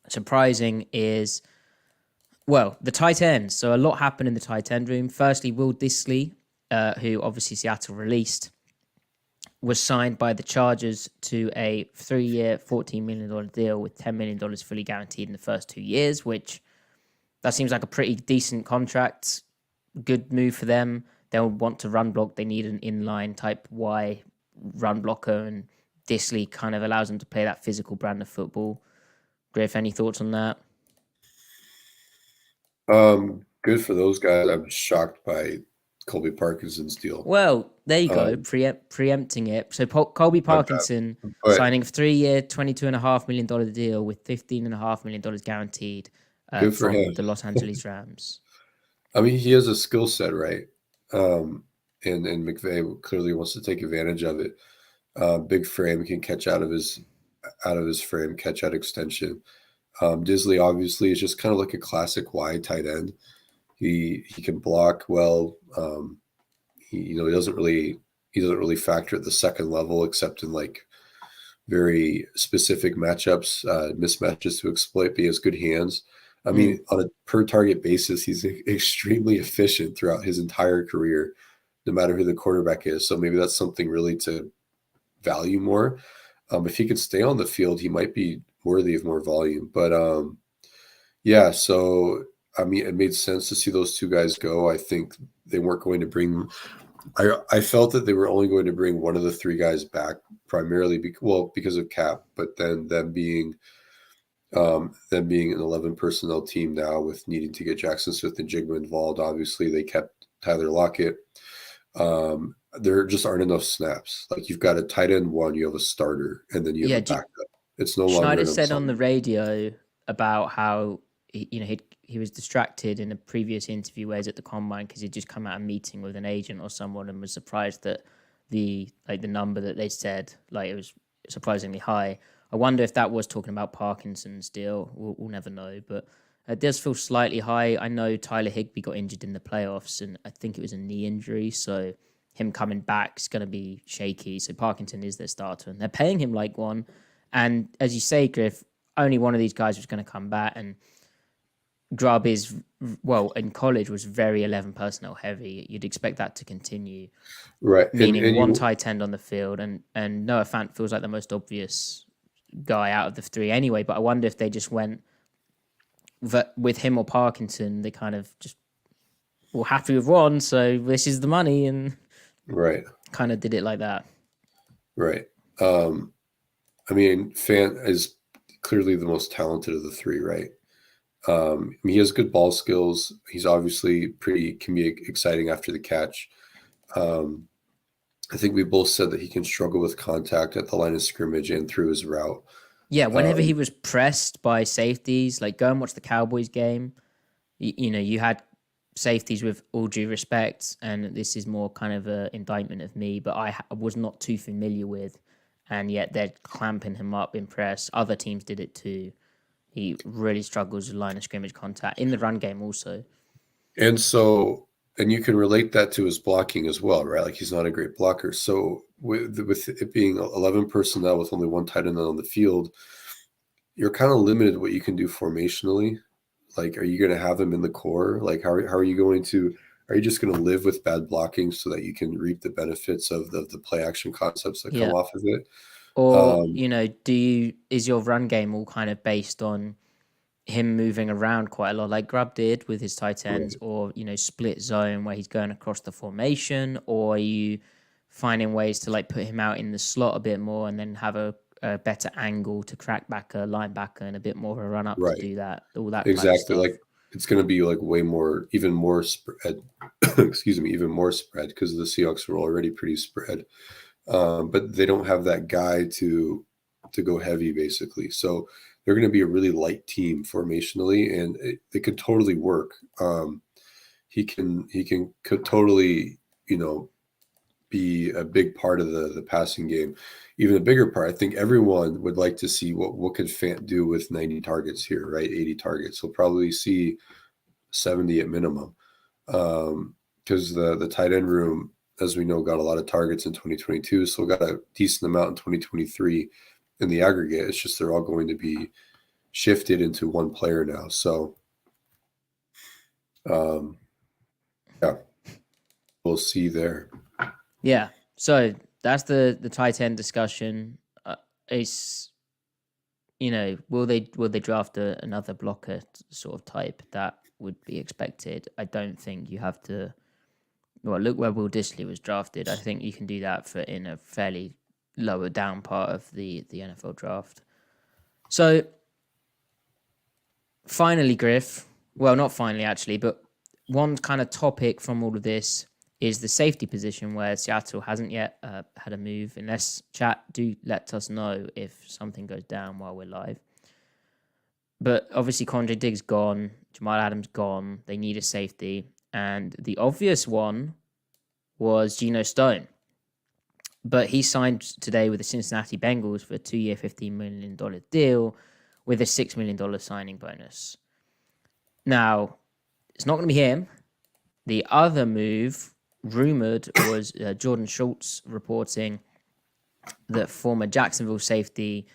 Speaker 1: surprising is, well, the tight ends. So a lot happened in the tight end room. Firstly, Will Dissly, who obviously Seattle released, was signed by the Chargers to a 3-year, $14 million deal with $10 million fully guaranteed in the first 2 years, which that seems like a pretty decent contract. Good move for them. They'll want to run block. They need an inline type Y run blocker, and Dissly kind of allows them to play that physical brand of football. Griff, any thoughts on that?
Speaker 2: Good for those guys. I'm shocked by Colby Parkinson's deal.
Speaker 1: Well, there you go, preempting it. So Colby Parkinson signing a 3-year, $22.5 million deal with $15.5 million guaranteed from the Los Angeles Rams.
Speaker 2: I mean, he has a skill set, right? And McVay clearly wants to take advantage of it. Big frame, can catch out of his frame, catch out extension. Dissly obviously is just kind of like a classic Y tight end. He can block well. He doesn't really factor at the second level, except in like very specific matchups, mismatches to exploit. But he has good hands. I mean, on a per target basis, he's extremely efficient throughout his entire career, no matter who the quarterback is. So maybe that's something really to value more. If he could stay on the field, he might be worthy of more volume. But so I mean, it made sense to see those two guys go. I think they weren't going to bring. I felt that they were only going to bring one of the three guys back, primarily because of cap, but then them being an 11 personnel team now, with needing to get Jackson Smith and Jigma involved. Obviously, they kept Tyler Lockett. There just aren't enough snaps. Like, you've got a tight end one, you have a starter, and then you have a backup. It's no longer.
Speaker 1: Schneider said on the radio about how he was distracted in a previous interview where he's at the combine because he'd just come out of a meeting with an agent or someone and was surprised that the number that they said, like, it was surprisingly high. I wonder if that was talking about Parkinson's deal. We'll never know, but it does feel slightly high. I know Tyler Higbee got injured in the playoffs, and I think it was a knee injury, so him coming back is going to be shaky. So Parkinson is their starter, and they're paying him like one. And as you say, Griff, only one of these guys was going to come back, and Grubb is, well, in college was very 11 personnel heavy. You'd expect that to continue.
Speaker 2: Right.
Speaker 1: Meaning one tight end on the field, and Noah Fant feels like the most obvious guy out of the three anyway, but I wonder if they just went with him or Parkinson. They kind of just were happy with one, so this is the money, and kind of did it like that. Right.
Speaker 2: I mean, Fant is clearly the most talented of the three, right? I mean, he has good ball skills. He's obviously can be exciting after the catch. I think we both said that he can struggle with contact at the line of scrimmage and through his route.
Speaker 1: Yeah, whenever he was pressed by safeties, like, go and watch the Cowboys game. You had safeties, with all due respect, and this is more kind of an indictment of me, but I was not too familiar with, and yet they're clamping him up in press. Other teams did it too. He really struggles with line of scrimmage contact in the run game also.
Speaker 2: And so and you can relate that to his blocking as well, right? Like he's not a great blocker. So with it being 11 personnel with only one tight end on the field, you're kind of limited what you can do formationally. Like, are you going to have him in the core? Like, how are you going to? Are you just going to live with bad blocking so that you can reap the benefits of the play action concepts that come off of it?
Speaker 1: Or is your run game all kind of based on him moving around quite a lot, like Grubb did with his tight ends, or split zone where he's going across the formation, or are you finding ways to like put him out in the slot a bit more and then have a better angle to crack back a linebacker and a bit more of a run up to do that, all that
Speaker 2: exactly
Speaker 1: kind of stuff.
Speaker 2: like it's going to be like even more spread excuse me, even more spread because the Seahawks were already pretty spread, but they don't have that guy to go heavy basically, so they're going to be a really light team formationally, and it could totally work. He could totally, be a big part of the passing game. Even a bigger part. I think everyone would like to see what could Fant do with 90 targets here, right? 80 targets. He'll probably see 70 at minimum. Because the tight end room, as we know, got a lot of targets in 2022, so got a decent amount in 2023 in the aggregate. It's just they're all going to be shifted into one player now. So yeah, we'll see there.
Speaker 1: Yeah. So that's the tight end discussion. It's will they draft another blocker sort of type? That would be expected. I don't think you have to. Well, look where Will Dissly was drafted. I think you can do that in a fairly lower down part of the NFL draft. So finally, Griff. Well, not finally actually, but one kind of topic from all of this is the safety position, where Seattle hasn't yet had a move. Unless chat, do let us know if something goes down while we're live. But obviously, Condre Diggs gone, Jamal Adams gone. They need a safety, and the obvious one was Geno Stone. But he signed today with the Cincinnati Bengals for a 2-year, $15 million deal with a $6 million signing bonus. Now, it's not going to be him. The other move rumored was Jordan Schultz reporting that former Jacksonville safety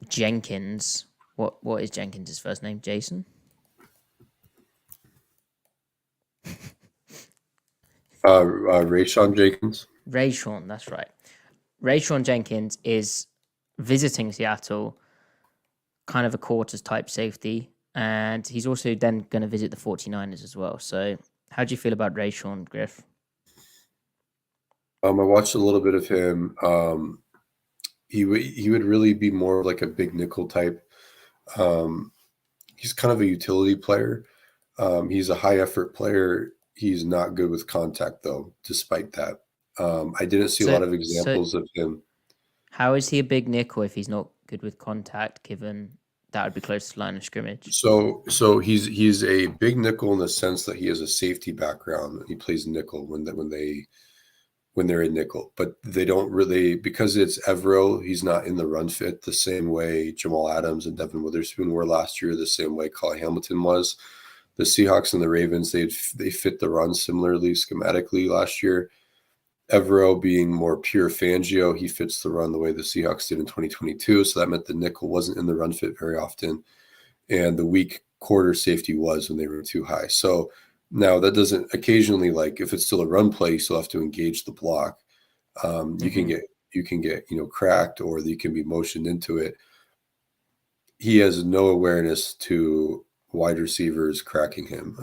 Speaker 1: Jenkins, what is Jenkins' first name? Jason?
Speaker 2: Rayshon Jenkins.
Speaker 1: Rayshon, that's right. Rayshon Jenkins is visiting Seattle, kind of a quarters type safety, and he's also then going to visit the 49ers as well. So how do you feel about Rayshon, Griff?
Speaker 2: I watched a little bit of him. He would really be more like a big nickel type. He's kind of a utility player. He's a high effort player. He's not good with contact though, despite that. I didn't see a lot of examples of him.
Speaker 1: How is he a big nickel if he's not good with contact, given that would be close to the line of scrimmage?
Speaker 2: So he's a big nickel in the sense that he has a safety background. He plays nickel when they're in nickel, but they don't really, because it's Evero, he's not in the run fit the same way Jamal Adams and Devin Witherspoon were last year, the same way Kyle Hamilton was. The Seahawks and the Ravens, they fit the run similarly schematically last year. Evero being more pure Fangio, he fits the run the way the Seahawks did in 2022. So that meant the nickel wasn't in the run fit very often. And the weak quarter safety was when they were too high. So now that doesn't occasionally, like if it's still a run play, you still have to engage the block. You can get, cracked, or you can be motioned into it. He has no awareness to wide receivers cracking him.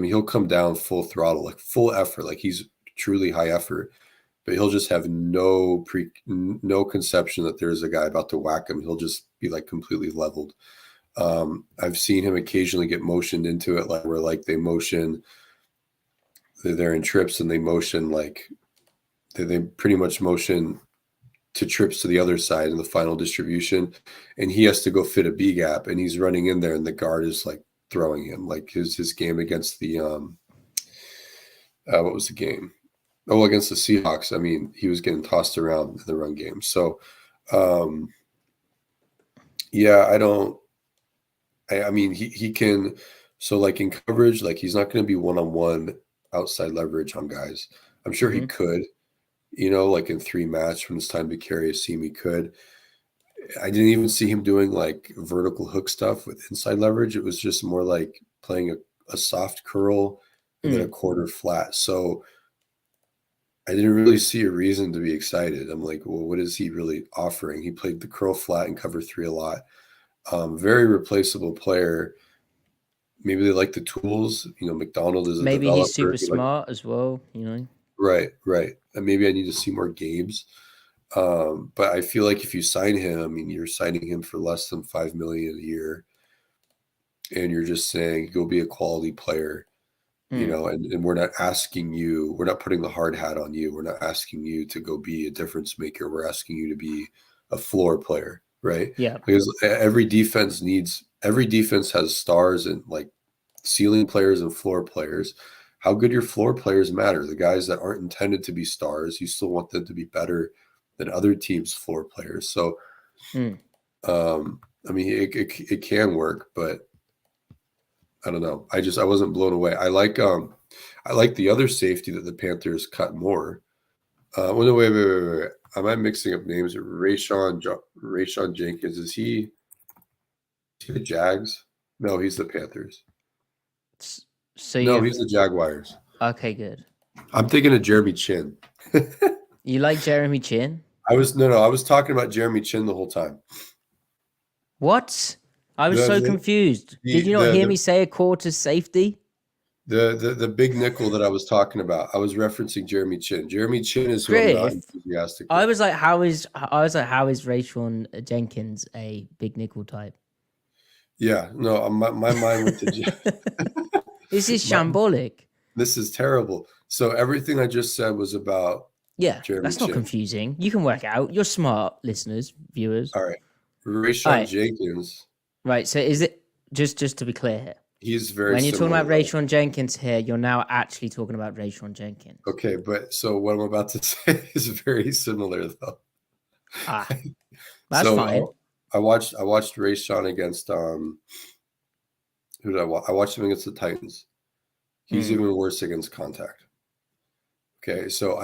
Speaker 2: He'll come down full throttle, like full effort, like he's truly high effort, but he'll just have no conception that there's a guy about to whack him. He'll just be like completely leveled. I've seen him occasionally get motioned into it, like where like they motion, they're in trips and they motion like they pretty much motion to trips to the other side in the final distribution, and he has to go fit a B gap, and he's running in there, and the guard is like throwing him. Like his game against the what was the game? Oh, against the Seahawks. I mean, he was getting tossed around in the run game. So, yeah, he can So like in coverage, like he's not going to be one-on-one outside leverage on guys. I'm sure he could, like in 3 match when it's time to carry a seam, he could. I didn't even see him doing like vertical hook stuff with inside leverage. It was just more like playing a soft curl and then a quarter flat. So I didn't really see a reason to be excited. I'm like, well, what is he really offering? He played the curl flat and cover 3 a lot. Very replaceable player. Maybe they like the tools. Macdonald is a
Speaker 1: Maybe
Speaker 2: developer.
Speaker 1: he's super smart as well,
Speaker 2: Right. And maybe I need to see more games. But I feel like if you sign him, I mean, you're signing him for less than $5 million a year, and you're just saying go be a quality player, and we're not asking you, we're not putting the hard hat on you. We're not asking you to go be a difference maker. We're asking you to be a floor player, right?
Speaker 1: Yeah.
Speaker 2: Because every defense has stars and like ceiling players and floor players. How good your floor players matter. The guys that aren't intended to be stars, you still want them to be better than other teams' floor players. So, I mean, it can work, but I don't know. I wasn't blown away. I like the other safety that the Panthers cut more. Well, no, wait. Am I mixing up names? Rayshon Jenkins, is he the Jags? No, he's the Panthers.
Speaker 1: So
Speaker 2: he's the Jaguars.
Speaker 1: Okay, good.
Speaker 2: I'm thinking of Jeremy Chin.
Speaker 1: You like Jeremy Chin?
Speaker 2: I was talking about Jeremy Chin the whole time.
Speaker 1: What? I was so confused. Did you not hear me say a quarter safety?
Speaker 2: The big nickel that I was talking about, I was referencing Jeremy Chin. Jeremy Chin is who I'm not enthusiastic with.
Speaker 1: I was like, how is Rayshon Jenkins a big nickel type?
Speaker 2: Yeah, no, my mind went to
Speaker 1: This is shambolic.
Speaker 2: This is terrible. So everything I just said was about Jeremy
Speaker 1: that's
Speaker 2: Chin.
Speaker 1: not confusing. You can work out. You're smart, listeners, viewers.
Speaker 2: All right. Rayshon Jenkins.
Speaker 1: Right, so is it, just to be clear here,
Speaker 2: he's very
Speaker 1: when you're talking about Rayshon Jenkins here, you're now actually talking about Rayshon Jenkins.
Speaker 2: Okay, but so what I'm about to say is very similar, though.
Speaker 1: That's fine.
Speaker 2: I watched Rayshon against who did I watch? I watched him against the Titans. He's even worse against contact. Okay, so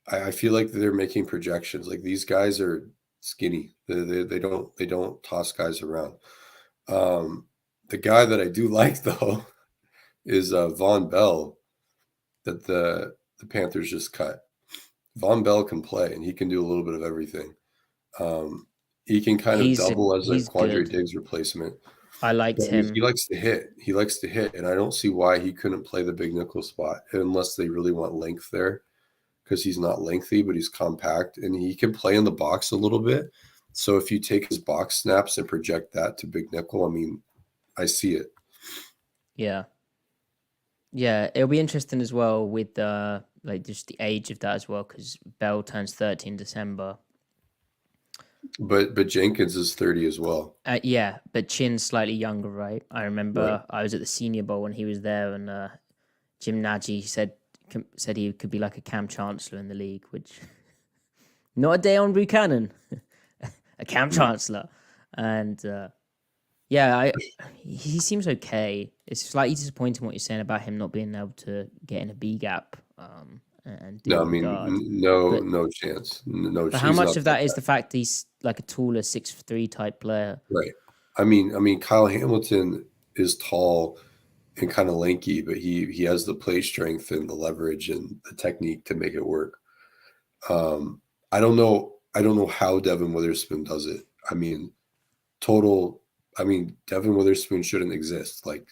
Speaker 2: I feel like they're making projections. Like these guys are skinny. They don't toss guys around. The guy that I do like though is Von Bell that the Panthers just cut. Von Bell can play and he can do a little bit of everything. He can kind of double as a Quandre Diggs replacement.
Speaker 1: I liked him.
Speaker 2: He likes to hit. And I don't see why he couldn't play the big nickel spot unless they really want length there, because he's not lengthy, but he's compact and he can play in the box a little bit. So if you take his box snaps and project that to big nickel, I mean, I see it.
Speaker 1: Yeah. Yeah, it'll be interesting as well with like just the age of that as well, because Bell turns 30 in December.
Speaker 2: But Jenkins is 30 as well.
Speaker 1: Yeah, but Chin's slightly younger, right? I remember I was at the Senior Bowl when he was there, and Jim Nagy said he could be like a Cam Chancellor in the league, which not a day on Buchanan, a Cam Chancellor, and he seems okay. It's slightly disappointing what you're saying about him not being able to get in a B gap. And
Speaker 2: no, I mean, no chance. No.
Speaker 1: But how much of that is the fact he's like a taller 6'3" type player?
Speaker 2: Right. I mean, Kyle Hamilton is tall and kind of lanky, but he has the play strength and the leverage and the technique to make it work. I don't know how Devin Witherspoon does it. I mean, Devin Witherspoon shouldn't exist. Like,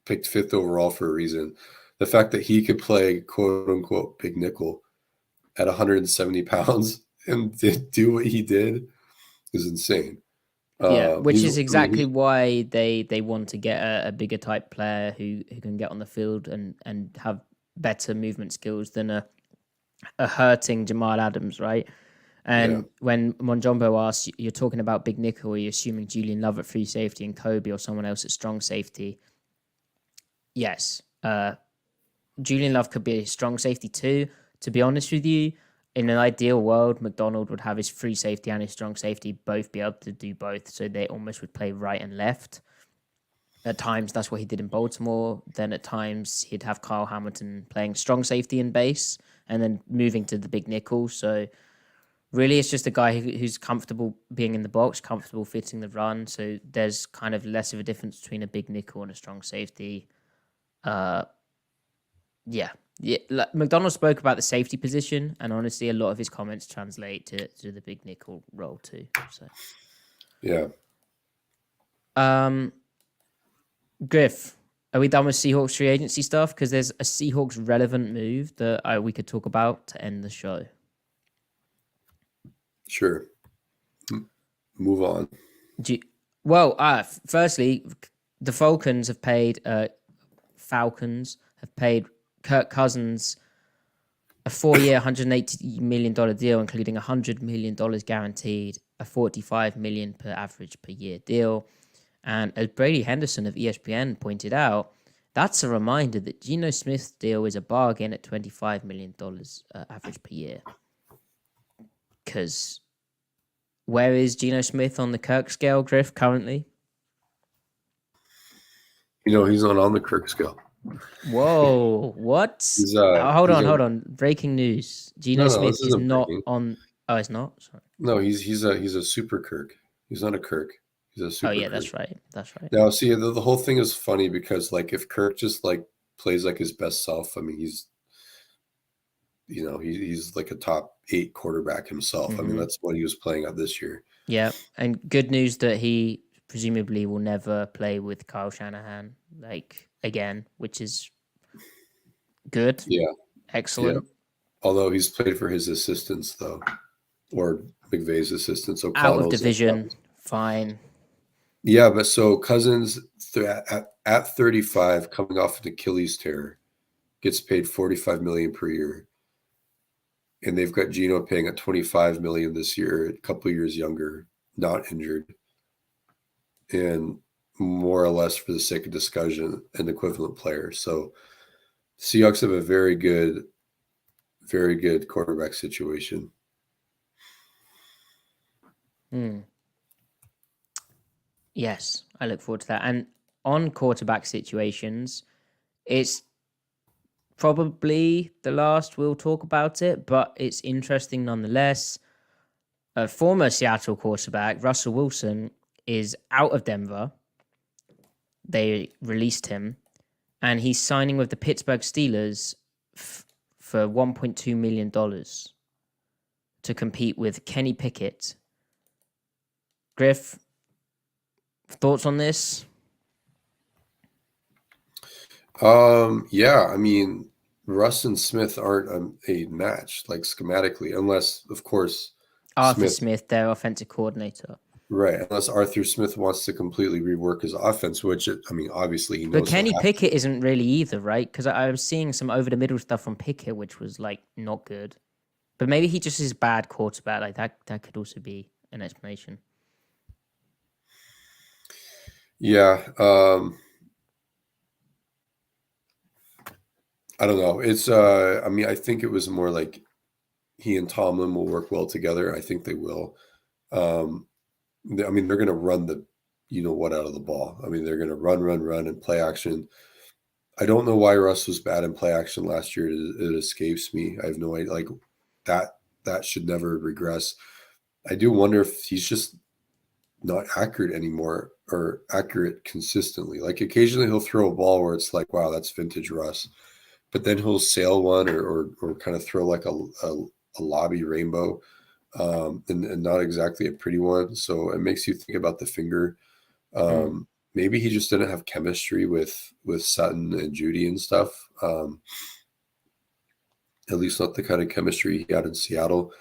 Speaker 2: picked 5th overall for a reason. The fact that he could play quote unquote big nickel at 170 pounds and do what he did is insane.
Speaker 1: Yeah, which is exactly why they want to get a bigger type player who can get on the field and have better movement skills than a hurting Jamal Adams, right? And when Monjombo asks, you're talking about big nickel, are you assuming Julian Love at free safety and Kobe or someone else at strong safety? Yes. Julian Love could be a strong safety too. To be honest with you, in an ideal world, Macdonald would have his free safety and his strong safety both be able to do both, so they almost would play right and left. At times, that's what he did in Baltimore. Then at times, he'd have Kyle Hamilton playing strong safety in base and then moving to the big nickel. So really, it's just a guy who's comfortable being in the box, comfortable fitting the run. So there's kind of less of a difference between a big nickel and a strong safety. Yeah. Like McDonald spoke about the safety position, and honestly, a lot of his comments translate to the big nickel role too. So,
Speaker 2: yeah.
Speaker 1: Griff, are we done with Seahawks free agency stuff? Because there's a Seahawks relevant move that we could talk about to end the show.
Speaker 2: Sure. Move on.
Speaker 1: Firstly, the Falcons have paid Kirk Cousins a 4-year, $180 million deal, including $100 million guaranteed, a $45 million per average per year deal. And as Brady Henderson of ESPN pointed out, that's a reminder that Geno Smith's deal is a bargain at $25 million average per year. Because where is Geno Smith on the Kirk scale, Griff, currently?
Speaker 2: He's not on the Kirk scale.
Speaker 1: Whoa, what? Hold on. Breaking news. Geno Smith is not on... Oh, it's not? Sorry.
Speaker 2: No, he's a super Kirk. He's not a Kirk. He's a super Kirk.
Speaker 1: That's right.
Speaker 2: Now, see, the whole thing is funny because, like, if Kirk just, like, plays like his best self, I mean, he's like a top 8 quarterback himself. Mm-hmm. I mean, that's what he was playing at this year.
Speaker 1: Yeah, and good news that he presumably will never play with Kyle Shanahan, like, again, which is good.
Speaker 2: Yeah.
Speaker 1: Excellent.
Speaker 2: Yeah. Although he's played for his assistants, though, or McVay's assistants. So
Speaker 1: out of division, fine.
Speaker 2: Yeah, but so Cousins at 35, coming off an Achilles tear, gets paid $45 million per year. And they've got Geno paying at $25 million this year, a couple of years younger, not injured, and more or less for the sake of discussion, an equivalent player. So Seahawks have a very good quarterback situation.
Speaker 1: Yes, I look forward to that. And on quarterback situations, it's probably the last we'll talk about it, but it's interesting nonetheless. A former Seattle quarterback, Russell Wilson, is out of Denver. They released him, and he's signing with the Pittsburgh Steelers for $1.2 million to compete with Kenny Pickett. Griff, thoughts on this?
Speaker 2: Yeah, I mean, Russ and Smith aren't a match, like, schematically, unless, of course,
Speaker 1: Arthur Smith, their offensive coordinator.
Speaker 2: Right, unless Arthur Smith wants to completely rework his offense, which, I mean, obviously he knows.
Speaker 1: But Kenny Pickett isn't really either, right? Because I was seeing some over-the-middle stuff from Pickett, which was, like, not good. But maybe he just is bad quarterback. Like, that could also be an explanation.
Speaker 2: Yeah, I don't know. It's I mean, I think it was more like he and Tomlin will work well together. I think they will. I mean, they're going to run the out of the ball. I mean, they're going to run and play action. I don't know why Russ was bad in play action last year. It escapes me. I have no idea. Like, that should never regress. I do wonder if he's just not accurate anymore, or accurate consistently. Like, occasionally he'll throw a ball where it's like, wow, that's vintage Russ. But then he'll sail one or kind of throw like a lobby rainbow, and not exactly a pretty one. So it makes you think about the finger. Maybe he just didn't have chemistry with Sutton and Judy and stuff. At least not the kind of chemistry he had in Seattle.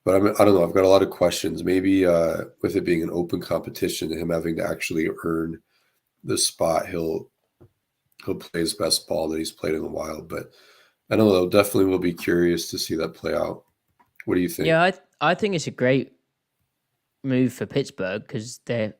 Speaker 2: But I don't know. I've got a lot of questions. Maybe with it being an open competition and him having to actually earn the spot, he'll play his best ball that he's played in a while. But I don't know. Definitely will be curious to see that play out. What do you think?
Speaker 1: Yeah, I think it's a great move for Pittsburgh because they're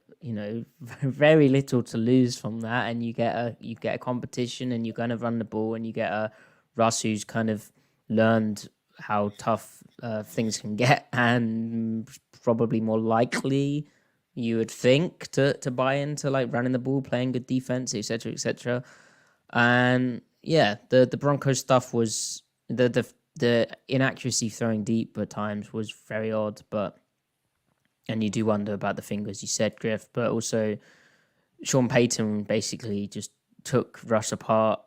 Speaker 1: very little to lose from that, and you get a competition, and you're going to run the ball, and you get a Russ who's kind of learned how tough things can get, and probably more likely, you would think, to buy into like running the ball, playing good defense, etc., etc. And yeah, the Broncos stuff was the inaccuracy throwing deep at times was very odd, and you do wonder about the fingers, you said, Griff, but also Sean Payton basically just took Russ apart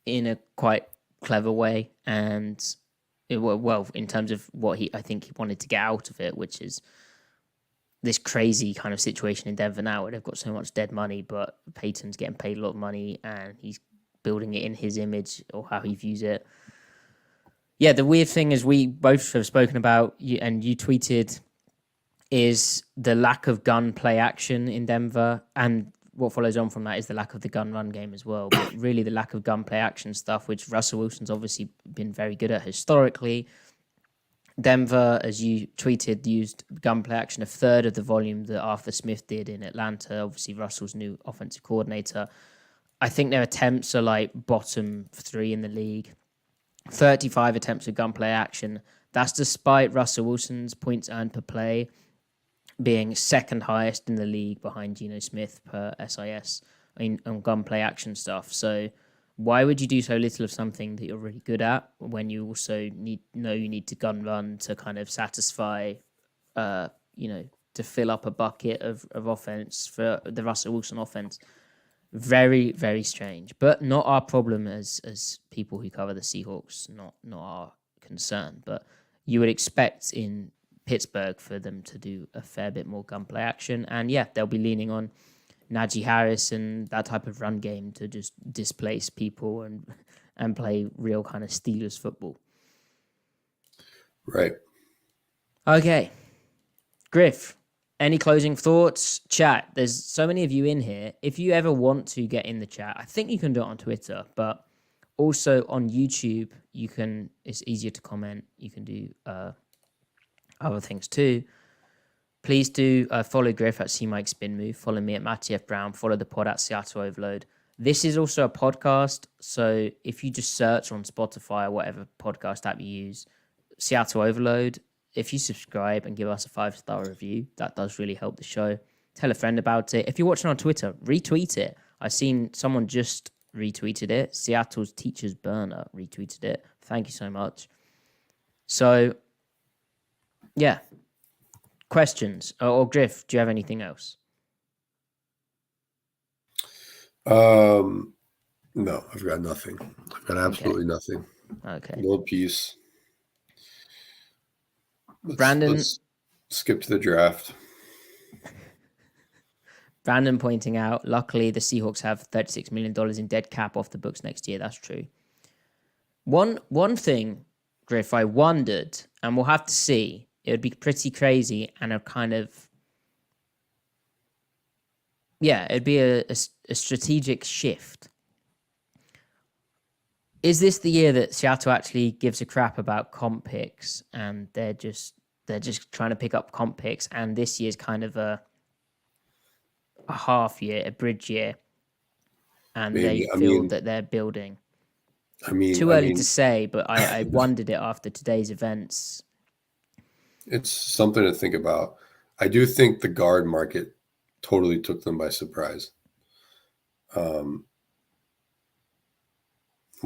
Speaker 1: in a quite clever way, and well, in terms of what I think he wanted to get out of it, which is this crazy kind of situation in Denver now where they've got so much dead money, but Payton's getting paid a lot of money and he's building it in his image or how he views it. Yeah, the weird thing is we both have spoken about, and you tweeted, is the lack of gun play action in Denver, and what follows on from that is the lack of the gun run game as well. But really the lack of gun play action stuff, which Russell Wilson's obviously been very good at historically. Denver, as you tweeted, used gun play action a third of the volume that Arthur Smith did in Atlanta, obviously Russell's new offensive coordinator. I think their attempts are like bottom 3 in the league. 35 attempts of gunplay action. That's despite Russell Wilson's points earned per play being second highest in the league behind Geno Smith per SIS on gunplay action stuff. So why would you do so little of something that you're really good at when you also need to gun run to kind of satisfy, to fill up a bucket of offense for the Russell Wilson offense? Very, very strange, but not our problem as people who cover the Seahawks, not our concern. But you would expect in Pittsburgh for them to do a fair bit more gunplay action. And yeah, they'll be leaning on Najee Harris and that type of run game to just displace people and play real kind of Steelers football.
Speaker 2: Right.
Speaker 1: Okay. Griff, any closing thoughts? Chat. There's so many of you in here. If you ever want to get in the chat, I think you can do it on Twitter, but also on YouTube, it's easier to comment. You can do other things too. Please do follow Griff at CMikeSpinMove. Follow me at Matty F Brown. Follow the pod at Seattle Overload. This is also a podcast, so if you just search on Spotify or whatever podcast app you use, Seattle Overload, if you subscribe and give us a 5-star review, that does really help the show. Tell a friend about it. If you're watching on Twitter, retweet it. I've seen someone just retweeted it. Seattle's Teachers Burner retweeted it. Thank you so much. So, yeah. Questions? Or Griff, do you have anything else?
Speaker 2: No, I've got nothing. I've got absolutely nothing.
Speaker 1: Okay.
Speaker 2: No piece.
Speaker 1: Let's
Speaker 2: skip to the draft.
Speaker 1: Brandon pointing out, luckily the Seahawks have $36 million in dead cap off the books next year. That's true. One thing, Griff, I wondered, and we'll have to see, it would be pretty crazy and a kind of, it'd be a strategic shift. Is this the year that Seattle actually gives a crap about comp picks and they're just trying to pick up comp picks, and this year's kind of a half year, a bridge year, and they feel that they're building? Too early to say, but I wondered it after today's events.
Speaker 2: It's something to think about. I do think the guard market totally took them by surprise.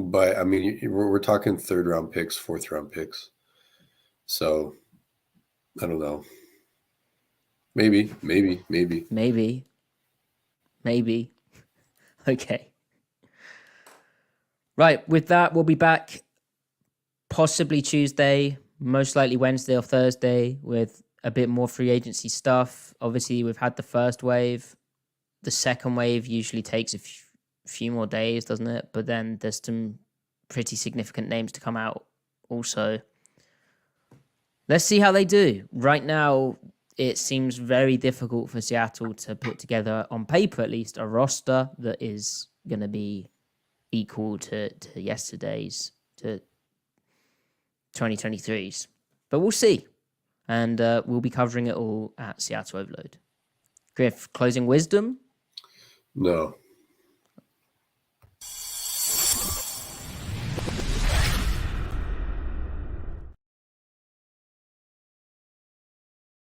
Speaker 2: But I mean, we're talking 3rd round picks, 4th round picks. So I don't know. Maybe.
Speaker 1: Okay. Right. With that, we'll be back possibly Tuesday, most likely Wednesday or Thursday, with a bit more free agency stuff. Obviously, we've had the first wave. The second wave usually takes a few more days, doesn't it? But then there's some pretty significant names to come out also. Let's see how they do. Right now, it seems very difficult for Seattle to put together, on paper at least, a roster that is going to be equal to yesterday's, to 2023's. But we'll see. And we'll be covering it all at Seattle Overload. Griff, closing wisdom?
Speaker 2: No.